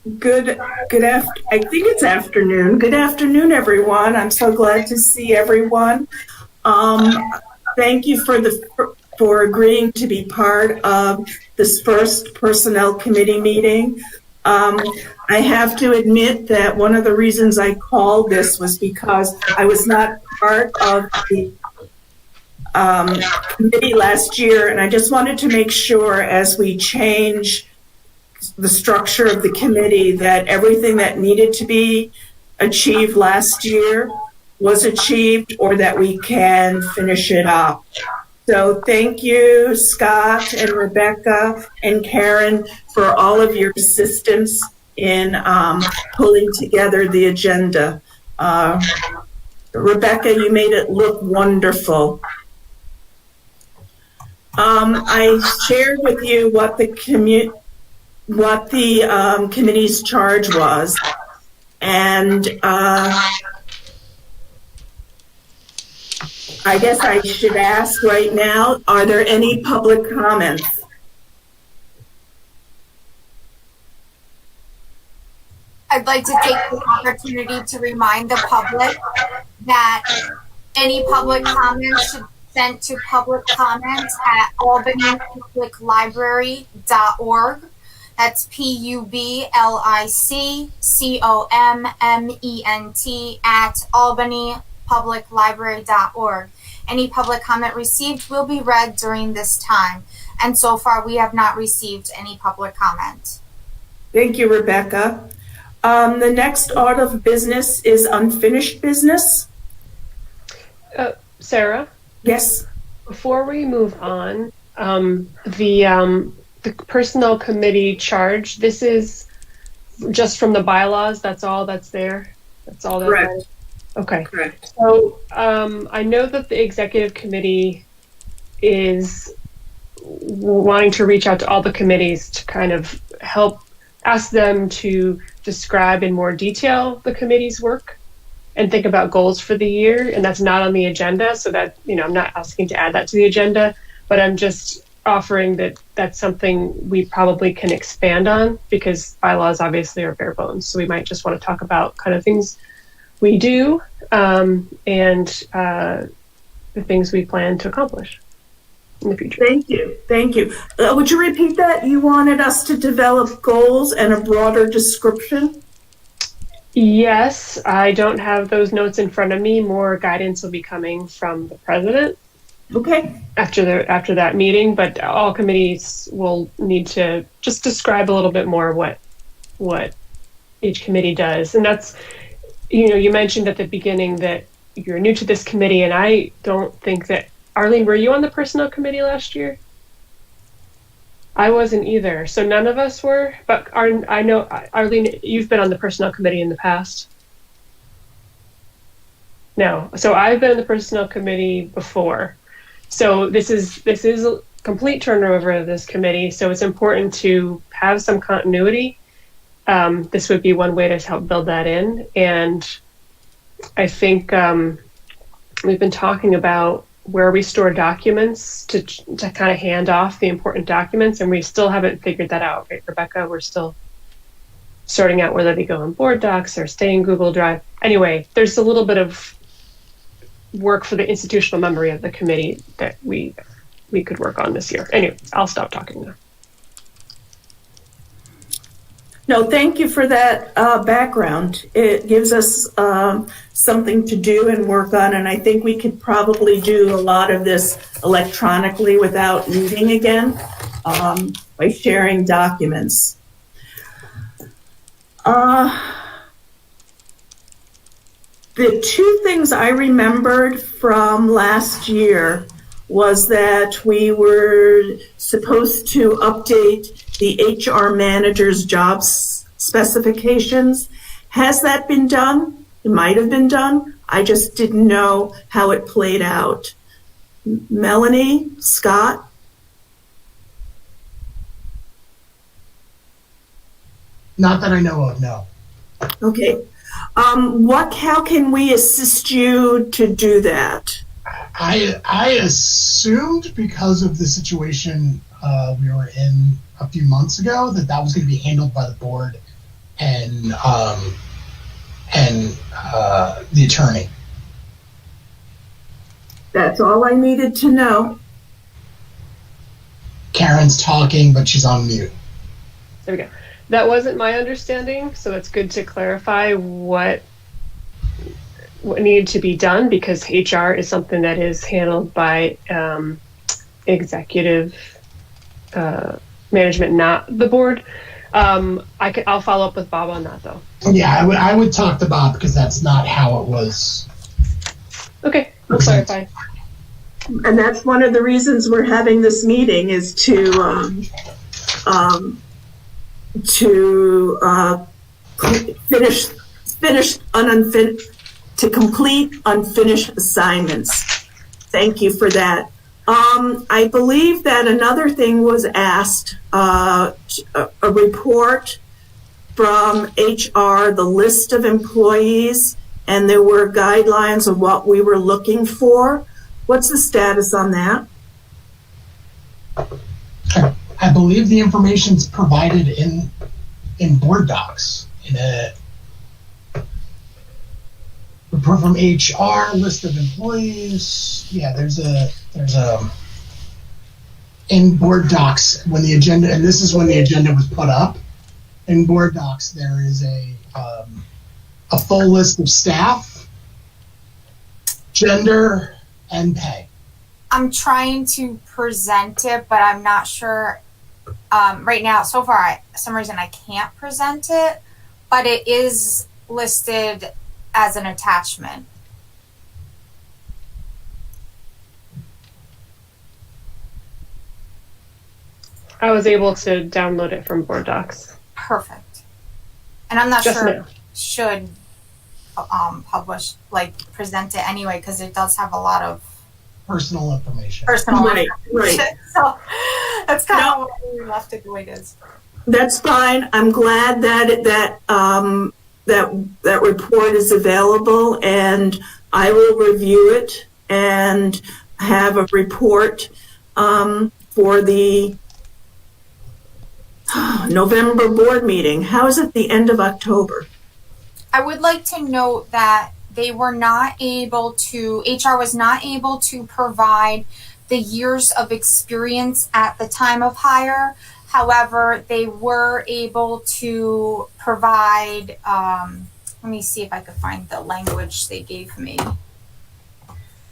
I think it's afternoon. Good afternoon, everyone. I'm so glad to see everyone. Thank you for agreeing to be part of this first Personnel Committee meeting. I have to admit that one of the reasons I called this was because I was not part of the committee last year, and I just wanted to make sure as we change the structure of the committee that everything that needed to be achieved last year was achieved, or that we can finish it up. So thank you, Scott and Rebecca and Karen, for all of your assistance in pulling together the agenda. Rebecca, you made it look wonderful. I shared with you what the committee's charge was, and I guess I should ask right now, are there any public comments? I'd like to take the opportunity to remind the public that any public comments should be sent to public comments at albanypubliclibrary.org. That's PUBLICCOMMENT at albanypubliclibrary.org. Any public comment received will be read during this time. And so far, we have not received any public comment. Thank you, Rebecca. The next order of business is unfinished business. Sarah? Yes. Before we move on, the personnel committee charge, this is just from the bylaws, that's all that's there? That's all that's Correct. there? Okay. Correct. So I know that the executive committee is wanting to reach out to all the committees to kind of help ask them to describe in more detail the committee's work and think about goals for the year. And that's not on the agenda. So that, I'm not asking to add that to the agenda, but I'm just offering that that's something we probably can expand on, because bylaws obviously are bare bones. So we might just want to talk about kind of things we do and the things we plan to accomplish in the future. Thank you. Thank you. Would you repeat that? You wanted us to develop goals and a broader description? Yes, I don't have those notes in front of me. More guidance will be coming from the president. Okay. After that meeting, but all committees will need to just describe a little bit more what each committee does. And that's, you mentioned at the beginning that you're new to this committee, and I don't think that, Arlene, were you on the personnel committee last year? I wasn't either. So none of us were, but I know, Arlene, you've been on the personnel committee in the past. No. So I've been on the personnel committee before. So this is a complete turnover of this committee. So it's important to have some continuity. This would be one way to help build that in. And I think we've been talking about where we store documents to kind of hand off the important documents, and we still haven't figured that out, right, Rebecca? We're still sorting out whether they go in Board Docs or stay in Google Drive. Anyway, there's a little bit of work for the institutional memory of the committee that we could work on this year. Anyway, I'll stop talking now. No, thank you for that background. It gives us something to do and work on, and I think we could probably do a lot of this electronically without meeting again by sharing documents. The two things I remembered from last year was that we were supposed to update the HR manager's job specifications. Has that been done? It might have been done. I just didn't know how it played out. Melanie, Scott? Not that I know of, no. Okay. How can we assist you to do that? I assumed, because of the situation we were in a few months ago, that was going to be handled by the board and the attorney. That's all I needed to know. Karen's talking, but she's on mute. There we go. That wasn't my understanding, so it's good to clarify what needed to be done, because HR is something that is handled by executive management, not the board. I'll follow up with Bob on that, though. Yeah, I would talk to Bob, because that's not how it was. Okay, we'll clarify. And that's one of the reasons we're having this meeting, is to complete unfinished assignments. Thank you for that. I believe that another thing was asked, a report from HR, the list of employees, and there were guidelines of what we were looking for. What's the status on that? I believe the information's provided in board docs, in a report from HR, list of employees. Yeah, there's a in board docs, when the agenda, and this is when the agenda was put up, in board docs there is a full list of staff, gender, and pay. I'm trying to present it, but I'm not sure. Right now, so far, for some reason I can't present it, but it is listed as an attachment. I was able to download it from Board Docs. Perfect. And I'm not Just sure now. it should publish, present it anyway, because it does have a lot of Personal information. personal Right. So that's kind of what we left it the way it is. That's fine. I'm glad that that report is available, and I will review it and have a report for the November board meeting. How is it the end of October? I would like to note that they were not able to, HR was not able to provide the years of experience at the time of hire. However, they were able to provide, let me see if I could find the language they gave me.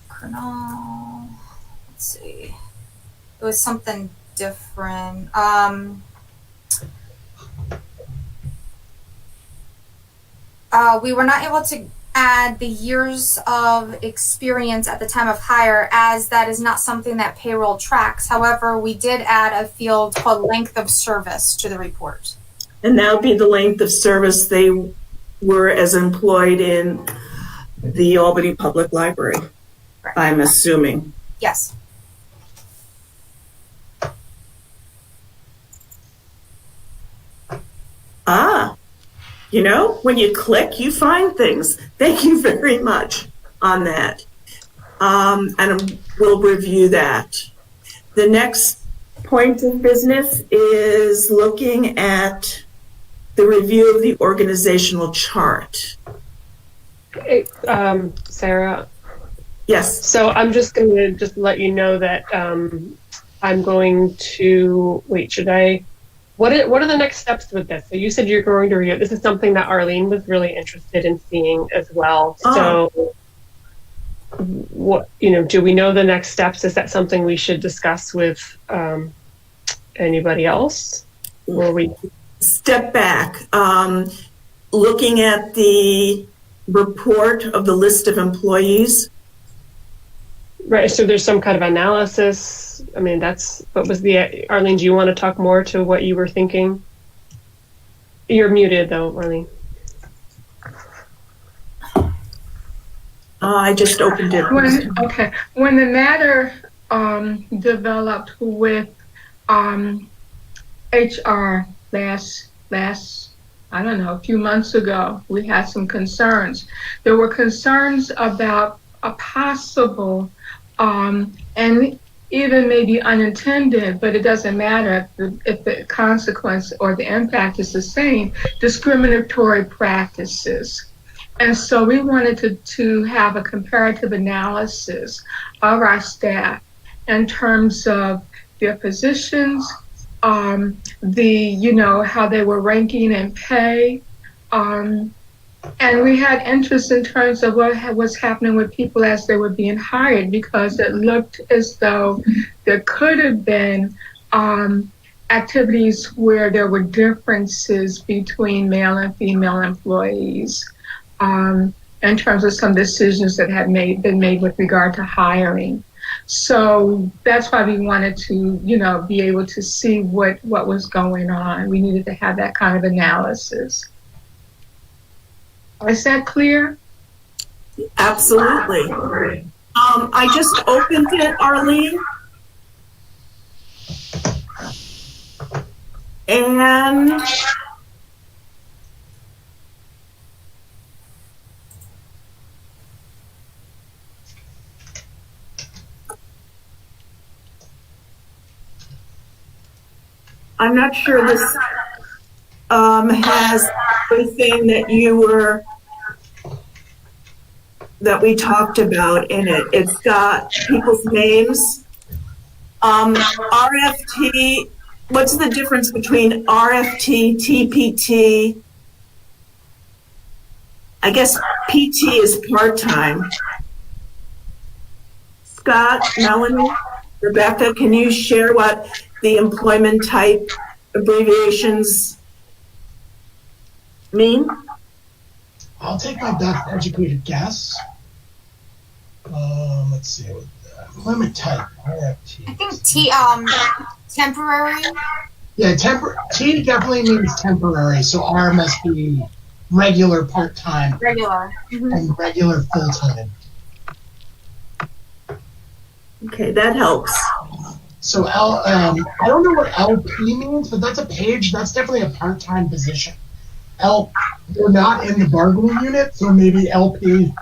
Colonel, let's see. It was something different. We were not able to add the years of experience at the time of hire, as that is not something that payroll tracks. However, we did add a field called length of service to the report. And that would be the length of service they were as employed in the Albany Public Library, Correct. I'm assuming. Yes. You know, when you click, you find things. Thank you very much on that. And we'll review that. The next point of business is looking at the review of the organizational chart. Hey, Sarah. Yes. So I'm just going to just let you know that I'm going to, what are the next steps with this? So you said you're going to review it. This is something that Arlene was really interested in seeing as well. So what, do we know the next steps? Is that something we should discuss with anybody else? Or we Step back. Looking at the report of the list of employees. Right, so there's some kind of analysis. I mean, Arlene, do you want to talk more to what you were thinking? You're muted though, Arlene. I just opened it. When the matter developed with HR last, I don't know, a few months ago, we had some concerns. There were concerns about a possible, and even maybe unintended, but it doesn't matter if the consequence or the impact is the same, discriminatory practices. And so we wanted to have a comparative analysis of our staff in terms of their positions, how they were ranking in pay, and we had interest in terms of what was happening with people as they were being hired, because it looked as though there could have been activities where there were differences between male and female employees in terms of some decisions that had been made with regard to hiring. So that's why we wanted to, be able to see what was going on. We needed to have that kind of analysis. Is that clear? Absolutely. I just opened it, Arlene. And I'm not sure this has everything that we talked about in it. It's got people's names. RFT, what's the difference between RFT, TPT? I guess PT is part-time. Scott, Melanie, Rebecca, can you share what the employment type abbreviations mean? I'll take my best educated guess. Let's see. Employment type, RFT. I think temporary. Yeah, T definitely means temporary, so R must be regular part-time. Regular. And regular full-time. Okay, that helps. So I don't know what LP means, but that's a page. That's definitely a part-time position. They're not in the bargaining unit, so maybe LP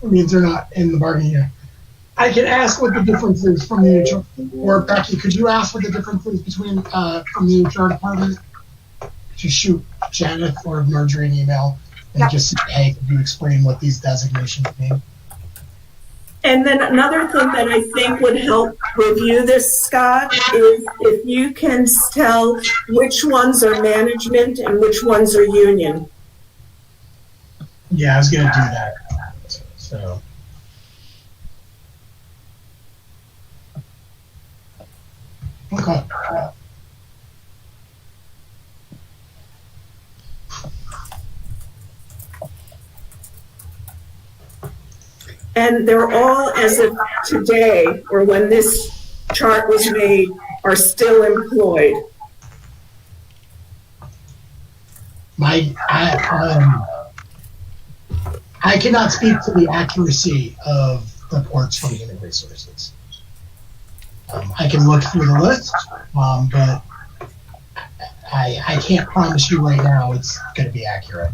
means they're not in the bargaining unit. I can ask what the difference is from the HR, or Becky, could you ask what the difference is between from the HR department? Just shoot Janet or Marjorie an email and just say, hey, could you explain what these designations mean? And then another thing that I think would help review this, Scott, is if you can tell which ones are management and which ones are union. Yeah, I was going to do that. So. Okay. And they're all, as of today, or when this chart was made, are still employed. I cannot speak to the accuracy of reports from Human Resources. I can look through the list, but I can't promise you right now it's going to be accurate.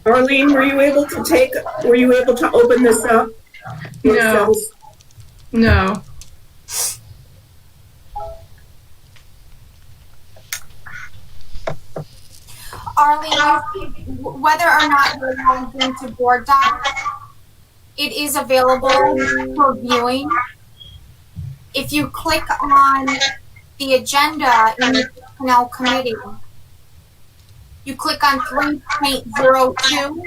Arlene, were you able to open this up? No. No. Arlene, whether or not you're logged into Board Docs, it is available for viewing. If you click on the agenda in the Personnel Committee, you click on 3.02,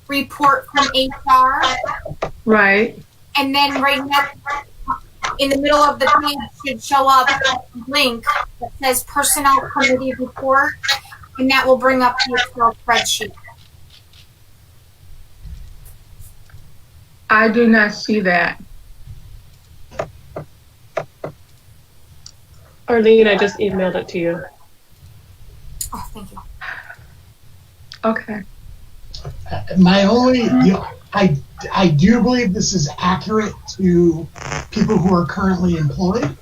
Report from HR. Right. And then right next, in the middle of the page should show up a link that says Personnel Committee Report, and that will bring up the Excel spreadsheet. I do not see that. Arlene, I just emailed it to you. Oh, thank you. Okay. I do believe this is accurate to people who are currently employed.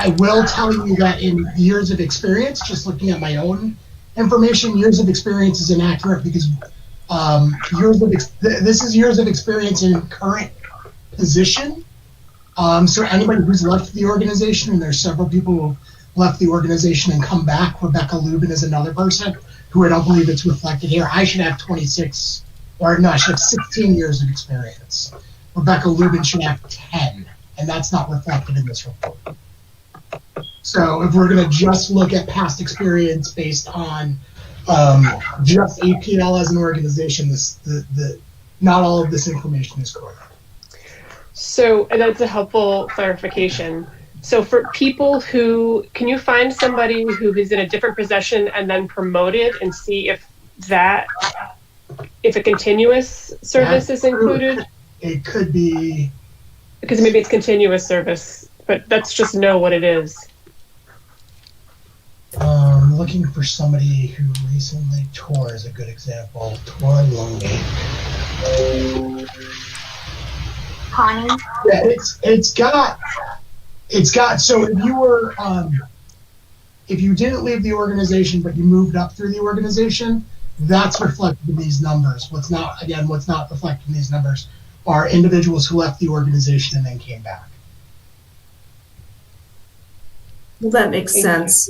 I will tell you that in years of experience, just looking at my own information, years of experience is inaccurate because this is years of experience in current position. So anybody who's left the organization, and there's several people who left the organization and come back. Rebecca Lubin is another person who I don't believe it's reflected here. I should have 26, or no, I should have 16 years of experience. Rebecca Lubin should have 10, and that's not reflected in this report. So if we're going to just look at past experience based on just APL as an organization, not all of this information is correct. So that's a helpful clarification. So for people who, can you find somebody who is in a different position and then promoted and see if a continuous service is included? It could be. Because maybe it's continuous service, but let's just know what it is. Looking for somebody who recently tore is a good example. Tore Lonely. Connie? Yeah, it's got. So if you didn't leave the organization but you moved up through the organization, that's reflected in these numbers. What's not reflected in these numbers are individuals who left the organization and then came back. Well, that makes sense.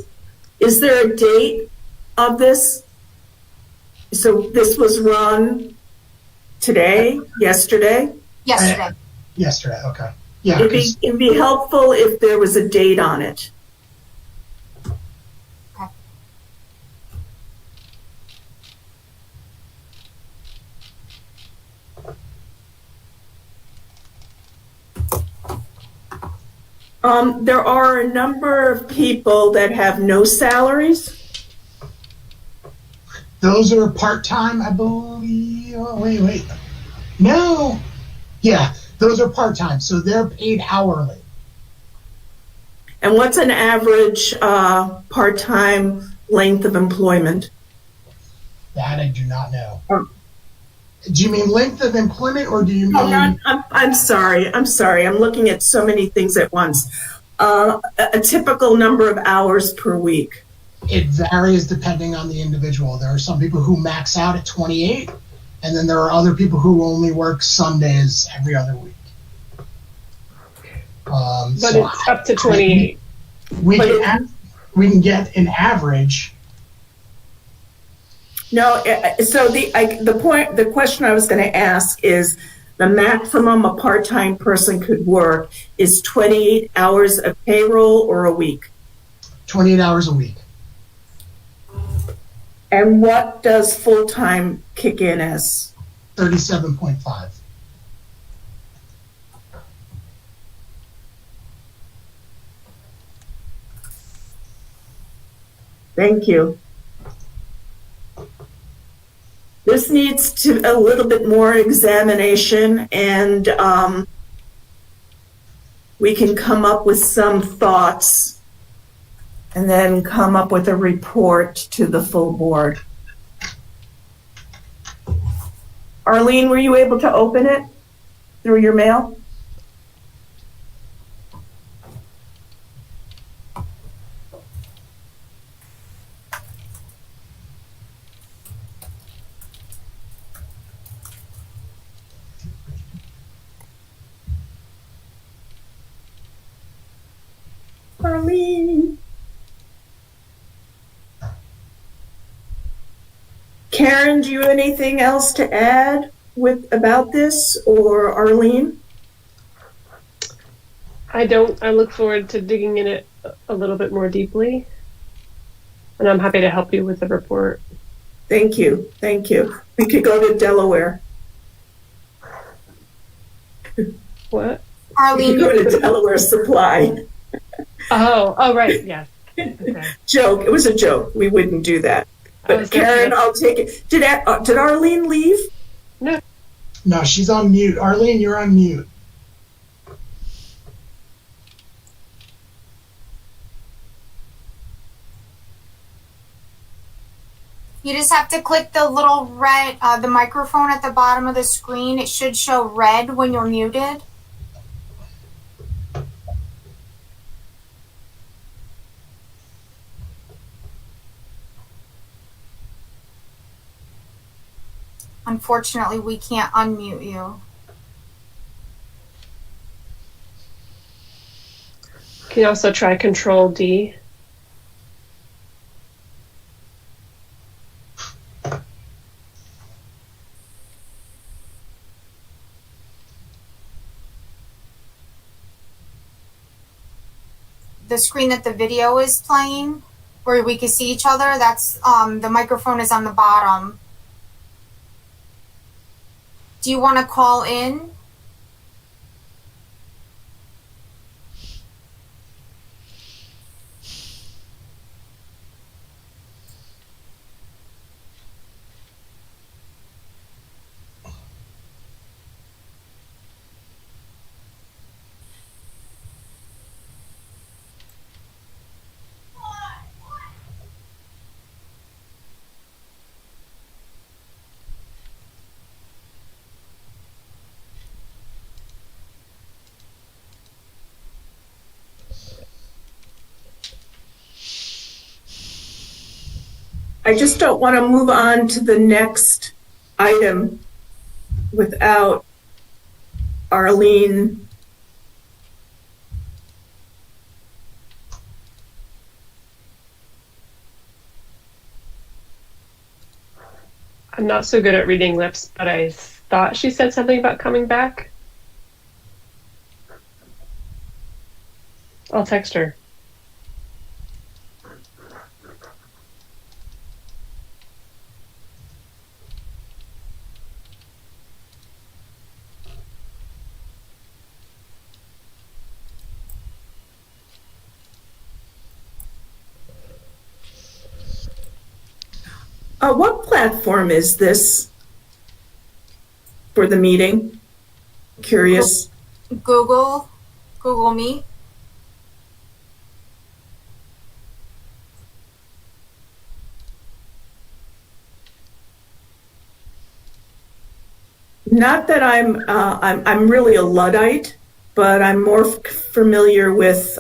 Is there a date of this? So this was run today, yesterday? Yesterday. Yesterday, okay. Yeah, It'd be helpful if there was a date on it. Okay. There are a number of people that have no salaries. those are part-time, I believe. Oh, wait. No. Yeah, those are part-time, so they're paid hourly. And what's an average part-time length of employment? That I do not know. Oh. Do you mean length of employment, or do you mean? I'm sorry. I'm looking at so many things at once. A typical number of hours per week. It varies depending on the individual. There are some people who max out at 28, and then there are other people who only work Sundays every other week. But so it's up to 28. We can get an average. No, so the question I was going to ask is the maximum a part-time person could work is 28 hours of payroll or a week? 28 hours a week. And what does full-time kick in as? 37.5. Thank you. This needs a little bit more examination, and we can come up with some thoughts and then come up with a report to the full board. Arlene, were you able to open it through your mail? Arlene. Karen, do you have anything else to add about this, or Arlene? I don't. I look forward to digging in it a little bit more deeply, and I'm happy to help you with the report. Thank you. We could go to Delaware. What? We could go to Delaware Supply. Oh, right, yeah. Okay. Joke. It was a joke. We wouldn't do that. But Karen, I'll take it. Did Arlene leave? No, she's on mute. Arlene, you're on mute. You just have to click the little red, the microphone at the bottom of the screen. It should show red when you're muted. Unfortunately, we can't unmute you. Can you also try Control D? The screen that the video is playing, where we can see each other, that's the microphone is on the bottom. Do you want to call in? I just don't want to move on to the next item without Arlene. I'm not so good at reading lips, but I thought she said something about coming back. I'll text her. What platform is this for the meeting? Curious. Google Meet. Not that I'm really a Luddite, but I'm more familiar with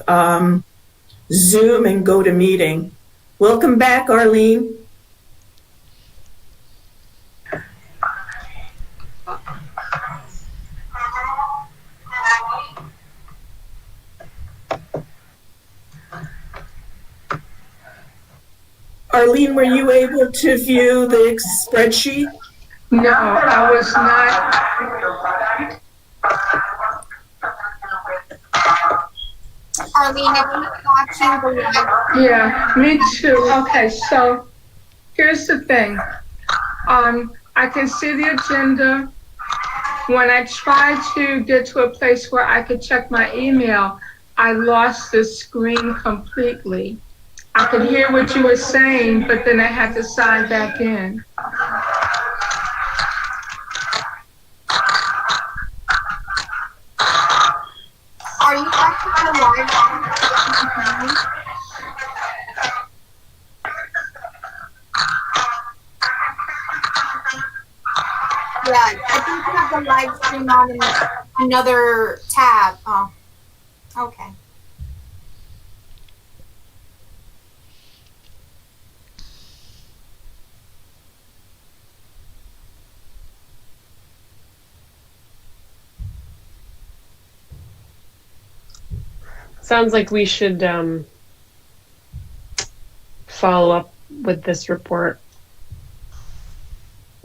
Zoom and GoToMeeting. Welcome back, Arlene. Arlene, were you able to view the spreadsheet? No, I was not. Arlene, are you watching the live? Yeah, me too. Okay, so here's the thing. I can see the agenda. When I tried to get to a place where I could check my email, I lost the screen completely. I could hear what you were saying, but then I had to sign back in. Are you watching the live? Yeah, I think you have the live stream on in another tab. Oh, okay. Sounds like we should follow up with this report.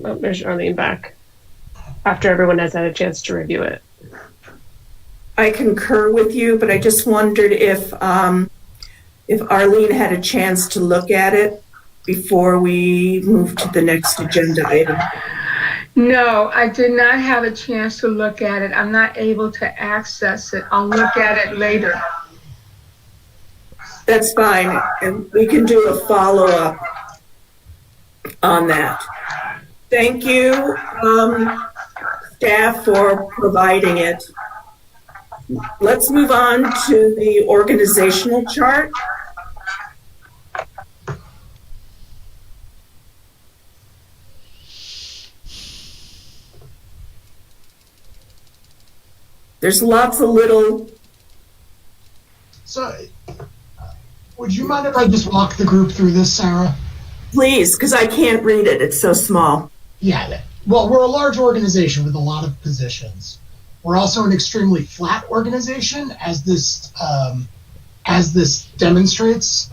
Oh, there's Arlene back. After everyone has had a chance to review it. I concur with you, but I just wondered if Arlene had a chance to look at it before we move to the next agenda item. No, I did not have a chance to look at it. I'm not able to access it. I'll look at it later. That's fine, and we can do a follow-up on that. Thank you, staff, for providing it. Let's move on to the organizational chart. There's lots of little. So, would you mind if I just walk the group through this, Sarah? Please, because I can't read it. It's so small. Yeah, well, we're a large organization with a lot of positions. We're also an extremely flat organization, as this demonstrates,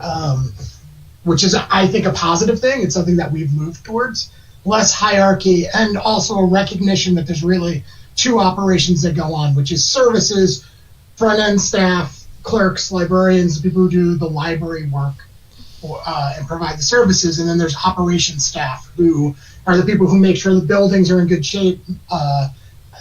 which is, I think, a positive thing. It's something that we've moved towards. Less hierarchy, and also a recognition that there's really two operations that go on, which is services, front-end staff, clerks, librarians, people who do the library work and provide the services, and then there's operations staff, who are the people who make sure the buildings are in good shape,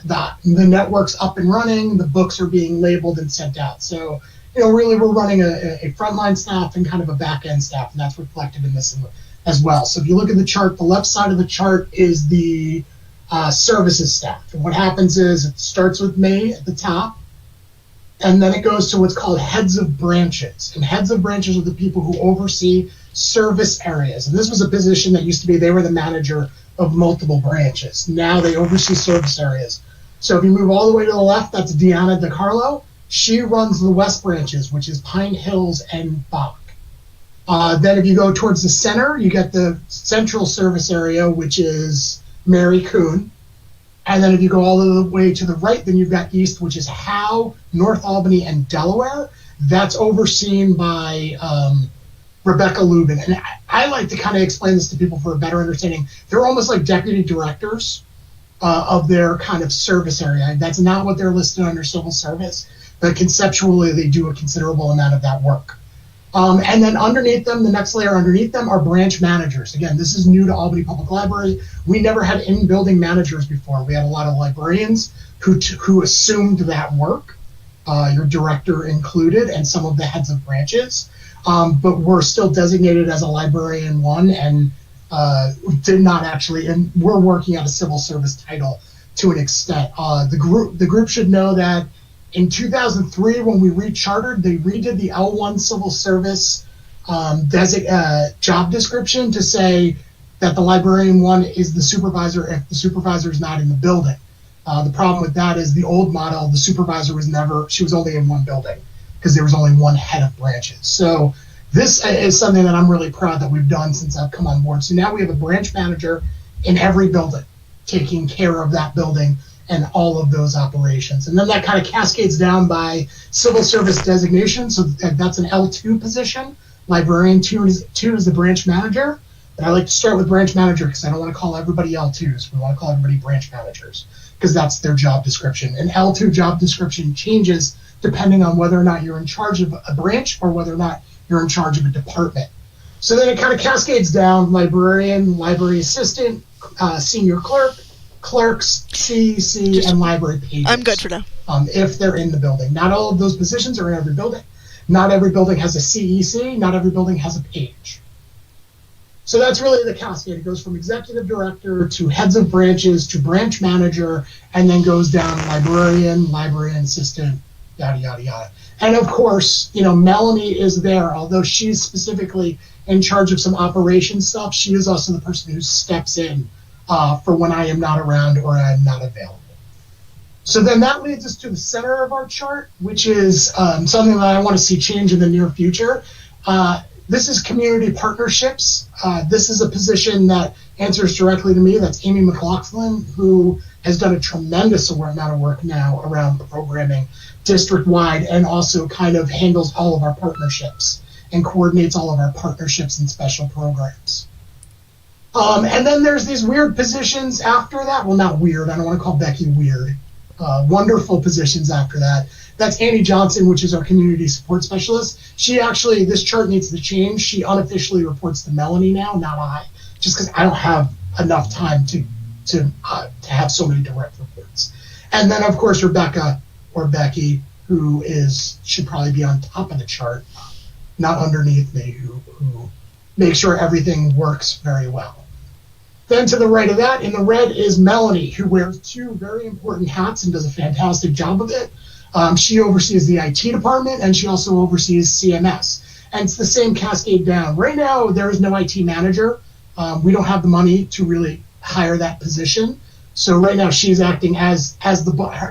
the network's up and running, the books are being labeled and sent out. So, really we're running a frontline staff and kind of a back-end staff, and that's reflected in this as well. So if you look at the chart, the left side of the chart is the services staff. And what happens is it starts with me at the top, and then it goes to what's called heads of branches. And heads of branches are the people who oversee service areas. And this was a position that used to be, they were the manager of multiple branches. Now they oversee service areas. So if you move all the way to the left, that's Deanna DiCarlo. She runs the west branches, which is Pine Hills and Bach. Then if you go towards the center, you get the central service area, which is Mary Kuhn. And then if you go all the way to the right, then you've got east, which is Howe, North Albany, and Delaware. That's overseen by Rebecca Lubin. And I like to kind of explain this to people for a better understanding. They're almost like deputy directors of their kind of service area. That's not what they're listed under civil service, but conceptually they do a considerable amount of that work. And then underneath them, the next layer underneath them are branch managers. Again, this is new to Albany Public Library. We never had in-building managers before. We had a lot of librarians who assumed that work, your director included, and some of the heads of branches. But we're still designated as a librarian one, and did not actually, and we're working on a civil service title to an extent. The group should know that in 2003, when we rechartered, they redid the L1 civil service job description to say that the librarian one is the supervisor if the supervisor is not in the building. The problem with that is the old model, the supervisor she was only in one building because there was only one head of branches. So this is something that I'm really proud that we've done since I've come on board. So now we have a branch manager in every building taking care of that building and all of those operations. And then that kind of cascades down by civil service designation. So that's an L2 position. Librarian 2 is the branch manager. But I like to start with branch manager because I don't want to call everybody L2s. We want to call everybody branch managers because that's their job description. And L2 job description changes depending on whether or not you're in charge of a branch or whether or not you're in charge of a department. So then it kind of cascades down: librarian, library assistant, senior clerk, clerks, CEC, and library pages. I'm good for now. If they're in the building. Not all of those positions are in every building. Not every building has a CEC. Not every building has a page. So that's really the cascade. It goes from executive director to heads of branches to branch manager, and then goes down librarian, librarian assistant, yada, yada, yada. And of course, Melanie is there. Although she's specifically in charge of some operation stuff, she is also the person who steps in for when I am not around or I'm not available. So then that leads us to the center of our chart, which is something that I want to see change in the near future. This is community partnerships. This is a position that answers directly to me. That's Amy McLaughlin, who has done a tremendous amount of work now around programming district-wide, and also kind of handles all of our partnerships and coordinates all of our partnerships and special programs. And then there's these weird positions after that. Well, not weird. I don't want to call Becky weird. Wonderful positions after that. That's Annie Johnson, which is our community support specialist. She actually, this chart needs to change. She unofficially reports to Melanie now, not I, just because I don't have enough time to have so many direct reports. And then, of course, Rebecca, or Becky, who should probably be on top of the chart, not underneath me, who makes sure everything works very well. Then to the right of that, in the red, is Melanie, who wears two very important hats and does a fantastic job of it. She oversees the IT department, and she also oversees CMS. And it's the same cascade down. Right now, there is no IT manager. We don't have the money to really hire that position. So right now, she's acting as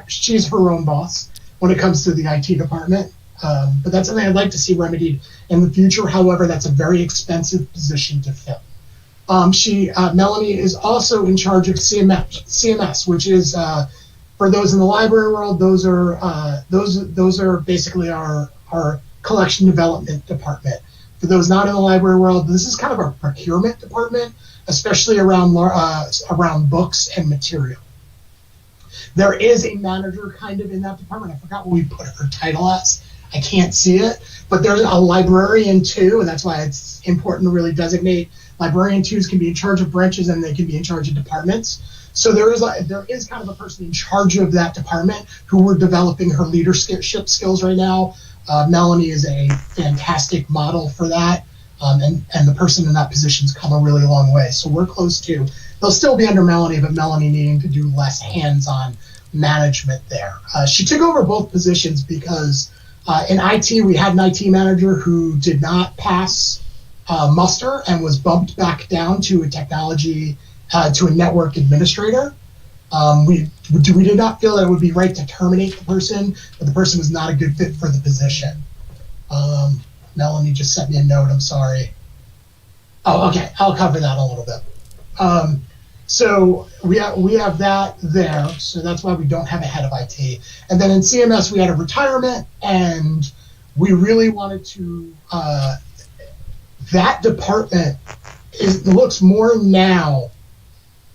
she's her own boss when it comes to the IT department. But that's something I'd like to see remedied in the future. However, that's a very expensive position to fill. Melanie is also in charge of CMS, which is for those in the library world. Those are basically our collection development department. For those not in the library world, this is kind of our procurement department, especially around books and material. There is a manager kind of in that department. I forgot what we put her title as. I can't see it, but there's a librarian too, and that's why it's important to really designate. Librarian twos can be in charge of branches and they can be in charge of departments. So there is kind of a person in charge of that department who we're developing her leadership skills right now. Melanie is a fantastic model for that, and the person in that position's come a really long way. So we're close to. They'll still be under Melanie, but Melanie needing to do less hands-on management there. She took over both positions because in IT we had an IT manager who did not pass muster and was bumped back down to a technology to a network administrator. We did not feel that it would be right to terminate the person, but the person was not a good fit for the position. Melanie just sent me a note. I'm sorry. Oh, okay. I'll cover that a little bit. So we have that there. So that's why we don't have a head of IT. And then in CMS we had a retirement, and we really wanted to. That department looks more now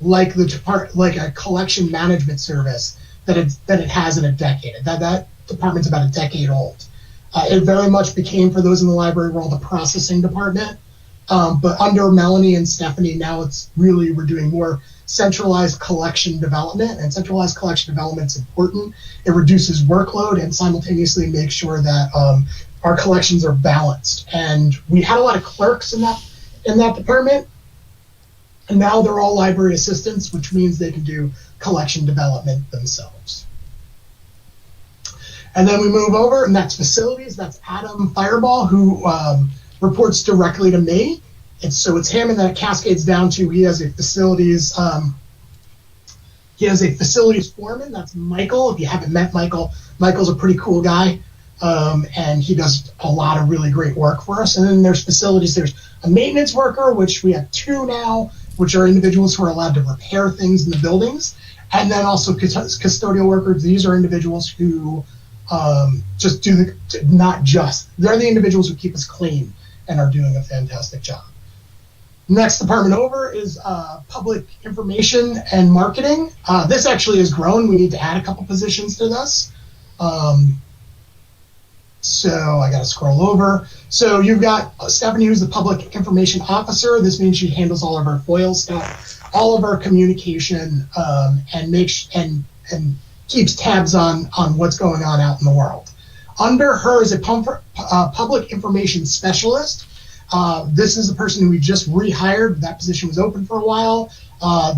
like a collection management service that it has in a decade. That department's about a decade old. It very much became, for those in the library world, a processing department. But under Melanie and Stephanie, now we're doing more centralized collection development, and centralized collection development is important. It reduces workload and simultaneously makes sure that our collections are balanced. And we had a lot of clerks in that department, and now they're all library assistants, which means they can do collection development themselves. And then we move over, and that's facilities. That's Adam Fireball, who reports directly to me. And so it's him, and then it cascades down to he has a facilities foreman. That's Michael. If you haven't met Michael, Michael's a pretty cool guy, and he does a lot of really great work for us. And then there's facilities. There's a maintenance worker, which we have two now, which are individuals who are allowed to repair things in the buildings. And then also custodial workers. These are individuals who just they're the individuals who keep us clean and are doing a fantastic job. Next department over is public information and marketing. This actually has grown. We need to add a couple positions to this. So I got to scroll over. So you've got Stephanie, who's the public information officer. This means she handles all of our FOIL stuff, all of our communication, and keeps tabs on what's going on out in the world. Under her is a public information specialist. This is the person who we just rehired. That position was open for a while.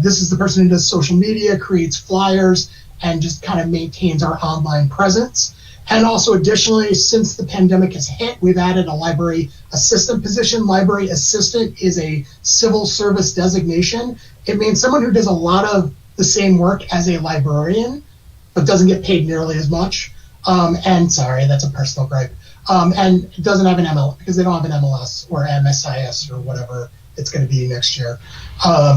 This is the person who does social media, creates flyers, and just kind of maintains our online presence. And also additionally, since the pandemic has hit, we've added a library assistant position. Library assistant is a civil service designation. It means someone who does a lot of the same work as a librarian, but doesn't get paid nearly as much. And sorry, that's a personal gripe. And it doesn't have an MLS because they don't have an MLS or MSIS or whatever it's going to be next year.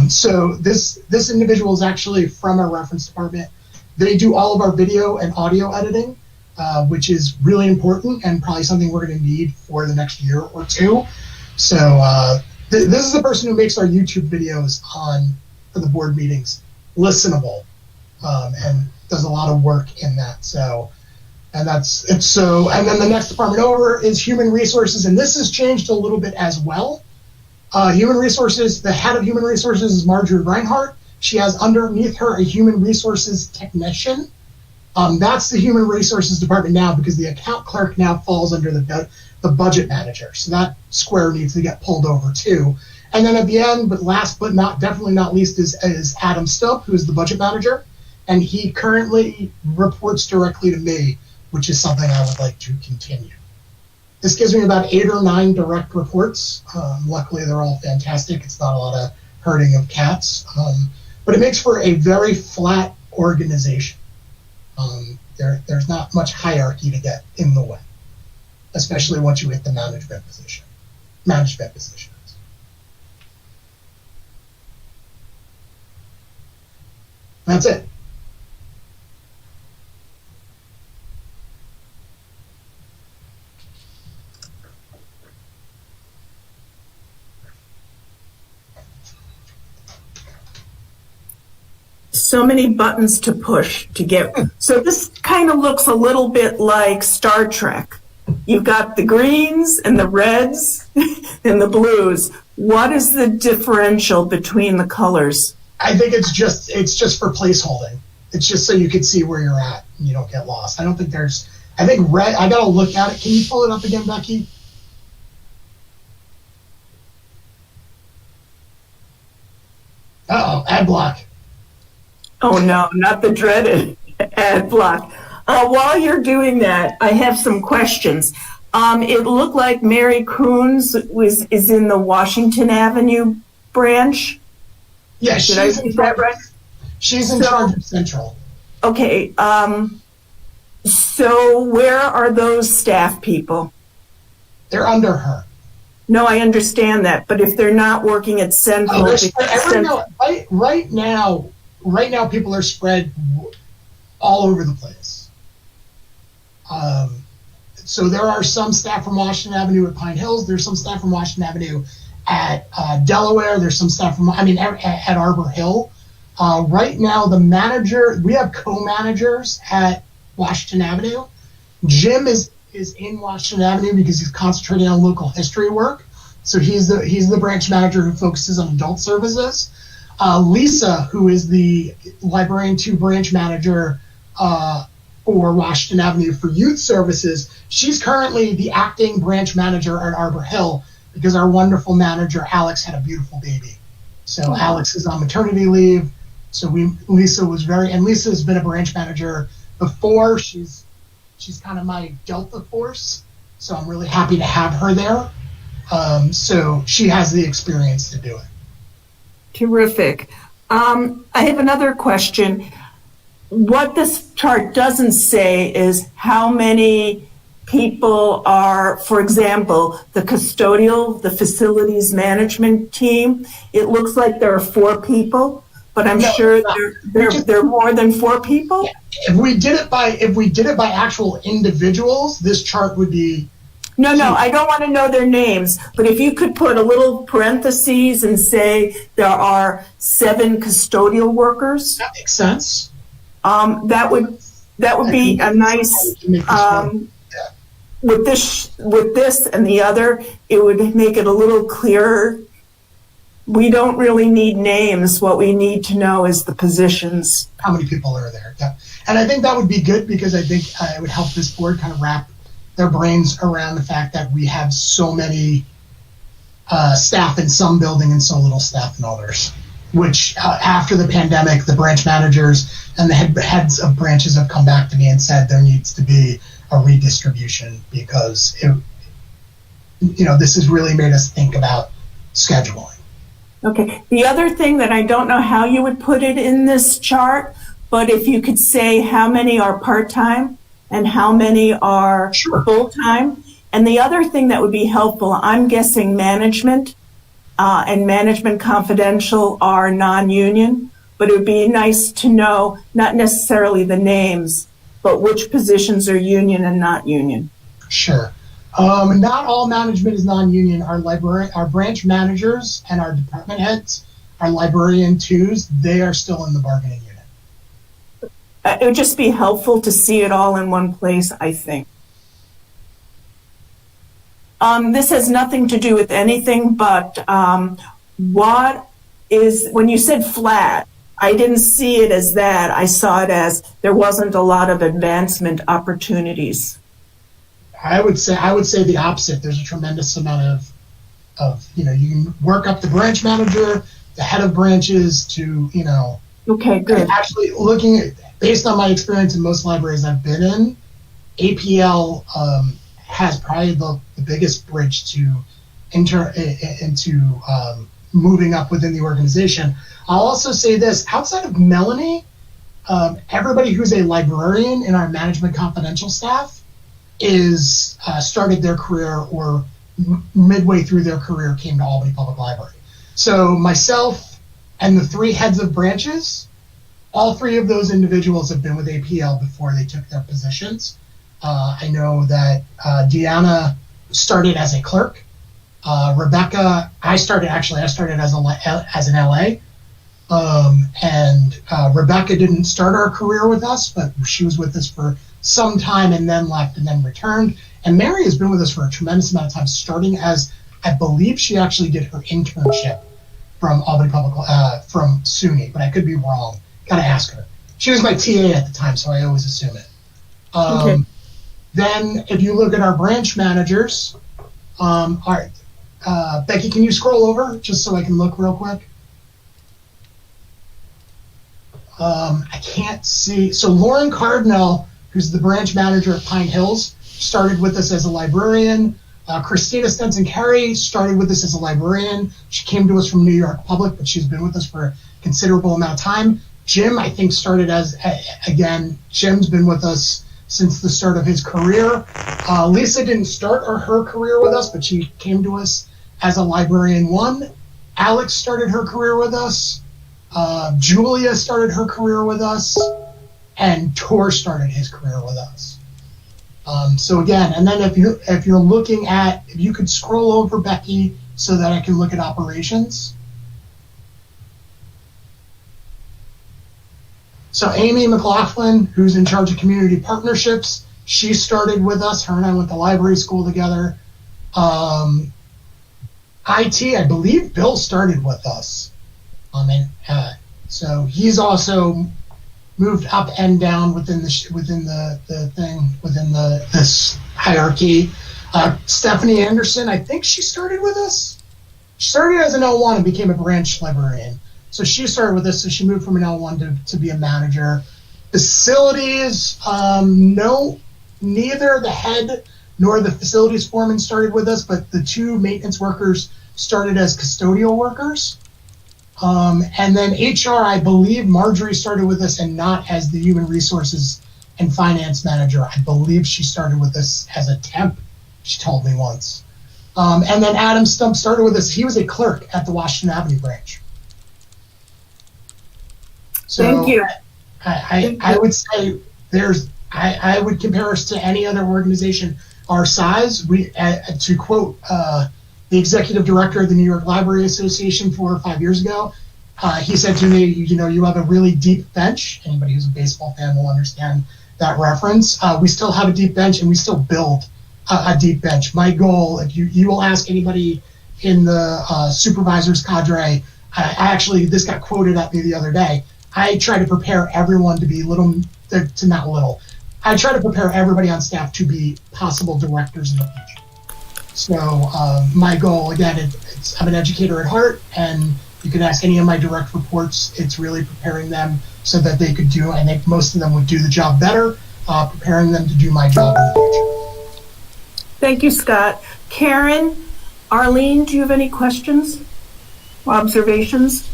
So this individual is actually from our reference department. They do all of our video and audio editing, which is really important and probably something we're going to need for the next year or two. So this is the person who makes our YouTube videos for the board meetings listenable, and does a lot of work in that. So. And that's it. So, and then the next department over is human resources, and this has changed a little bit as well. Human resources, the head of human resources is Marjorie Reinhardt. She has underneath her a human resources technician. That's the human resources department now because the account clerk now falls under the budget manager. So that square needs to get pulled over too. And then at the end, but last but definitely not least, is Adam Stoke, who is the budget manager, and he currently reports directly to me, which is something I would like to continue. This gives me about 8 or 9 direct reports. Luckily, they're all fantastic. It's not a lot of herding of cats, but it makes for a very flat organization. There's not much hierarchy to get in the way, especially once you hit the management positions. That's it. So many buttons to push to get. So this kind of looks a little bit like Star Trek. You've got the greens and the reds and the blues. What is the differential between the colors? I think it's just for placeholding. It's just so you can see where you're at and you don't get lost. I don't think there's. I think red. I gotta look at it. Can you pull it up again, Becky? Ad block. Oh no, not the dreaded ad block. While you're doing that, I have some questions. It looked like Mary Coons is in the Washington Avenue branch. Yeah, Did I get that right? She's in charge of Central. Okay. So where are those staff people? They're under her. No, I understand that, but if they're not working at Central, right now, people are spread all over the place. So there are some staff from Washington Avenue at Pine Hills. There's some staff from Washington Avenue at Delaware. There's some staff from, at Arbor Hill. Right now, we have co-managers at Washington Avenue. Jim is in Washington Avenue because he's concentrating on local history work. So he's the branch manager who focuses on adult services. Lisa, who is the Librarian 2 branch manager for Washington Avenue for youth services, she's currently the acting branch manager at Arbor Hill because our wonderful manager, Alex, had a beautiful baby. So Alex is on maternity leave. So Lisa has been a branch manager before. She's kind of my Delta force. So I'm really happy to have her there. So she has the experience to do it. Terrific. I have another question. What this chart doesn't say is how many people are, for example, the facilities management team. It looks like there are 4 people, but I'm sure there are more than 4 people. If we did it by actual individuals, this chart would be. No, I don't want to know their names, but if you could put a little parentheses and say there are 7 custodial workers. That makes sense. That would be a nice, with this and the other, it would make it a little clearer. We don't really need names. What we need to know is the positions. How many people are there? Yeah. And I think that would be good because I think it would help this board kind of wrap their brains around the fact that we have so many staff in some building and so little staff in others, which after the pandemic, the branch managers and the heads of branches have come back to me and said there needs to be a redistribution because this has really made us think about scheduling. Okay. The other thing that I don't know how you would put it in this chart, but if you could say how many are part-time and how many are full-time. And the other thing that would be helpful, I'm guessing management and management confidential are non-union, but it would be nice to know not necessarily the names, but which positions are union and not union. Sure. Not all management is non-union. Our branch managers and our department heads, our librarian 2s, they are still in the bargaining unit. It would just be helpful to see it all in one place, I think. This has nothing to do with anything, but when you said flat, I didn't see it as that. I saw it as there wasn't a lot of advancement opportunities. I would say the opposite. There's a tremendous amount of you can work up the branch manager, the head of branches to, Okay, good. Actually, looking at, based on my experience in most libraries I've been in, APL has probably the biggest bridge to into moving up within the organization. I'll also say this, outside of Melanie, everybody who's a librarian in our management confidential staff is started their career or midway through their career came to Albany Public Library. So myself and the 3 heads of branches All three of those individuals have been with APL before they took their positions. I know that Deanna started as a clerk. Rebecca, I started as an LA. And Rebecca didn't start our career with us, but she was with us for some time and then left and then returned. And Mary has been with us for a tremendous amount of time, starting as, I believe she actually did her internship from Albany from SUNY, but I could be wrong. Gotta ask her. She was my TA at the time, so I always assume it. Okay. Then if you look at our branch managers, Becky, can you scroll over just so I can look real quick? I can't see. So Lauren Cardinal, who's the branch manager at Pine Hills, started with us as a librarian. Christina Stenson-Carey started with us as a librarian. She came to us from New York Public, but she's been with us for a considerable amount of time. Jim, I think, started as, again, Jim's been with us since the start of his career. Lisa didn't start her career with us, but she came to us as a librarian one. Alex started her career with us. Julia started her career with us, and Tor started his career with us. So again, and then if you're looking at, if you could scroll over, Becky, so that I can look at operations. So Amy McLaughlin, who's in charge of community partnerships, she started with us. Her and I went to library school together. IT, I believe Bill started with us. So he's also moved up and down within this hierarchy. Stephanie Anderson, I think she started with us. She started as an L1 and became a branch librarian. So she started with us, so she moved from an L1 to be a manager. Facilities, no, neither the head nor the facilities foreman started with us, but the two maintenance workers started as custodial workers. And then HR, I believe Marjorie started with us and not as the human resources and finance manager. I believe she started with us as a temp, she told me once. And then Adam Stump started with us. He was a clerk at the Washington Avenue branch. So Thank you. I would say I would compare us to any other organization our size. We, to quote the executive director of the New York Library Association 4 or 5 years ago, he said to me, you have a really deep bench. Anybody who's a baseball fan will understand that reference. We still have a deep bench, and we still build a deep bench. My goal, if you will ask anybody in the supervisors cadre, this got quoted at me the other day. I try to prepare everyone to be I try to prepare everybody on staff to be possible directors in the future. So my goal, again, I'm an educator at heart, and you can ask any of my direct reports. It's really preparing them so that they could do, I think most of them would do the job better, preparing them to do my job in the future. Thank you, Scott. Karen, Arlene, do you have any questions, observations?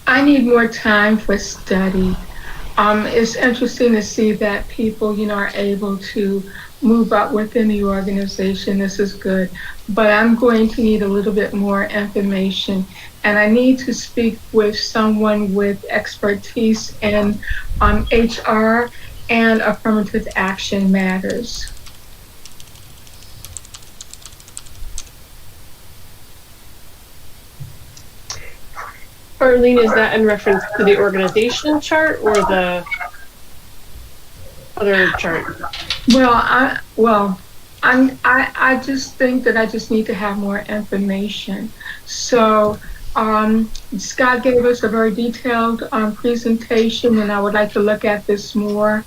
I need more time for study. It's interesting to see that people, are able to move up within the organization. This is good. But I'm going to need a little bit more information. And I need to speak with someone with expertise in HR and affirmative action matters. Arlene, is that in reference to the organization chart or the other chart? I just think that I just need to have more information. So Scott gave us a very detailed presentation, and I would like to look at this more.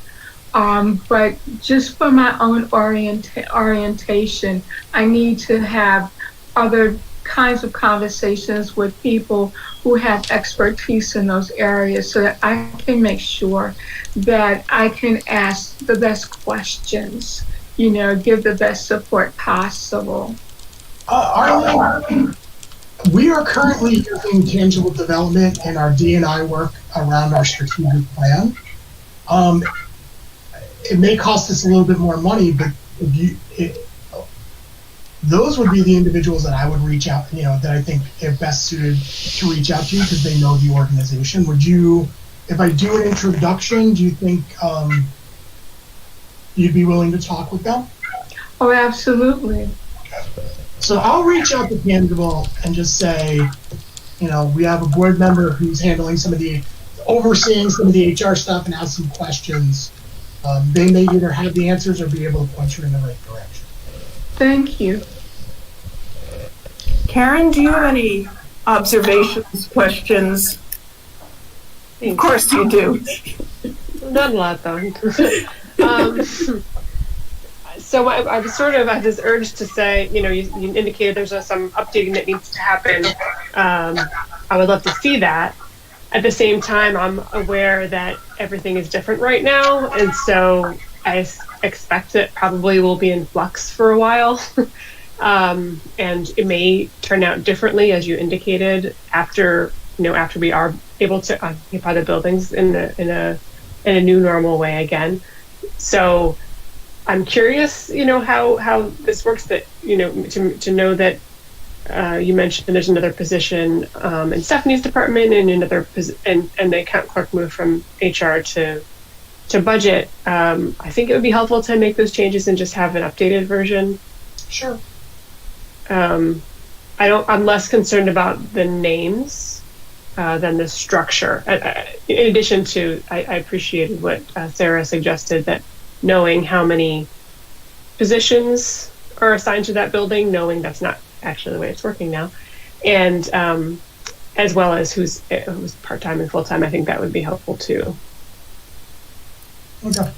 But just for my own orientation, I need to have other kinds of conversations with people who have expertise in those areas so that I can make sure that I can ask the best questions, give the best support possible. Arlene, we are currently using tangible development in our D&I work around our strategic plan. It may cost us a little bit more money, but those would be the individuals that I would reach out, that I think are best suited to reach out to because they know the organization. Would you, if I do an introduction, do you think you'd be willing to talk with them? Oh, absolutely. So I'll reach out to Tangible and just say, we have a board member who's handling overseeing some of the HR stuff and has some questions. They may either have the answers or be able to point you in the right direction. Thank you. Karen, do you have any observations, questions? Of course you do. Not a lot, though. So I was sort of had this urge to say, you indicated there's some updating that needs to happen. I would love to see that. At the same time, I'm aware that everything is different right now, and so I expect it probably will be in flux for a while. And it may turn out differently, as you indicated, after we are able to occupy the buildings in a new normal way again. So I'm curious, how this works. That to know that you mentioned there's another position in Stephanie's department and another and the account clerk moved from HR to budget. I think it would be helpful to make those changes and just have an updated version. Sure. I'm less concerned about the names than the structure. In addition to, I appreciated what Sarah suggested, that knowing how many positions are assigned to that building, knowing that's not actually the way it's working now, and as well as who's part-time and full-time, I think that would be helpful too. Okay.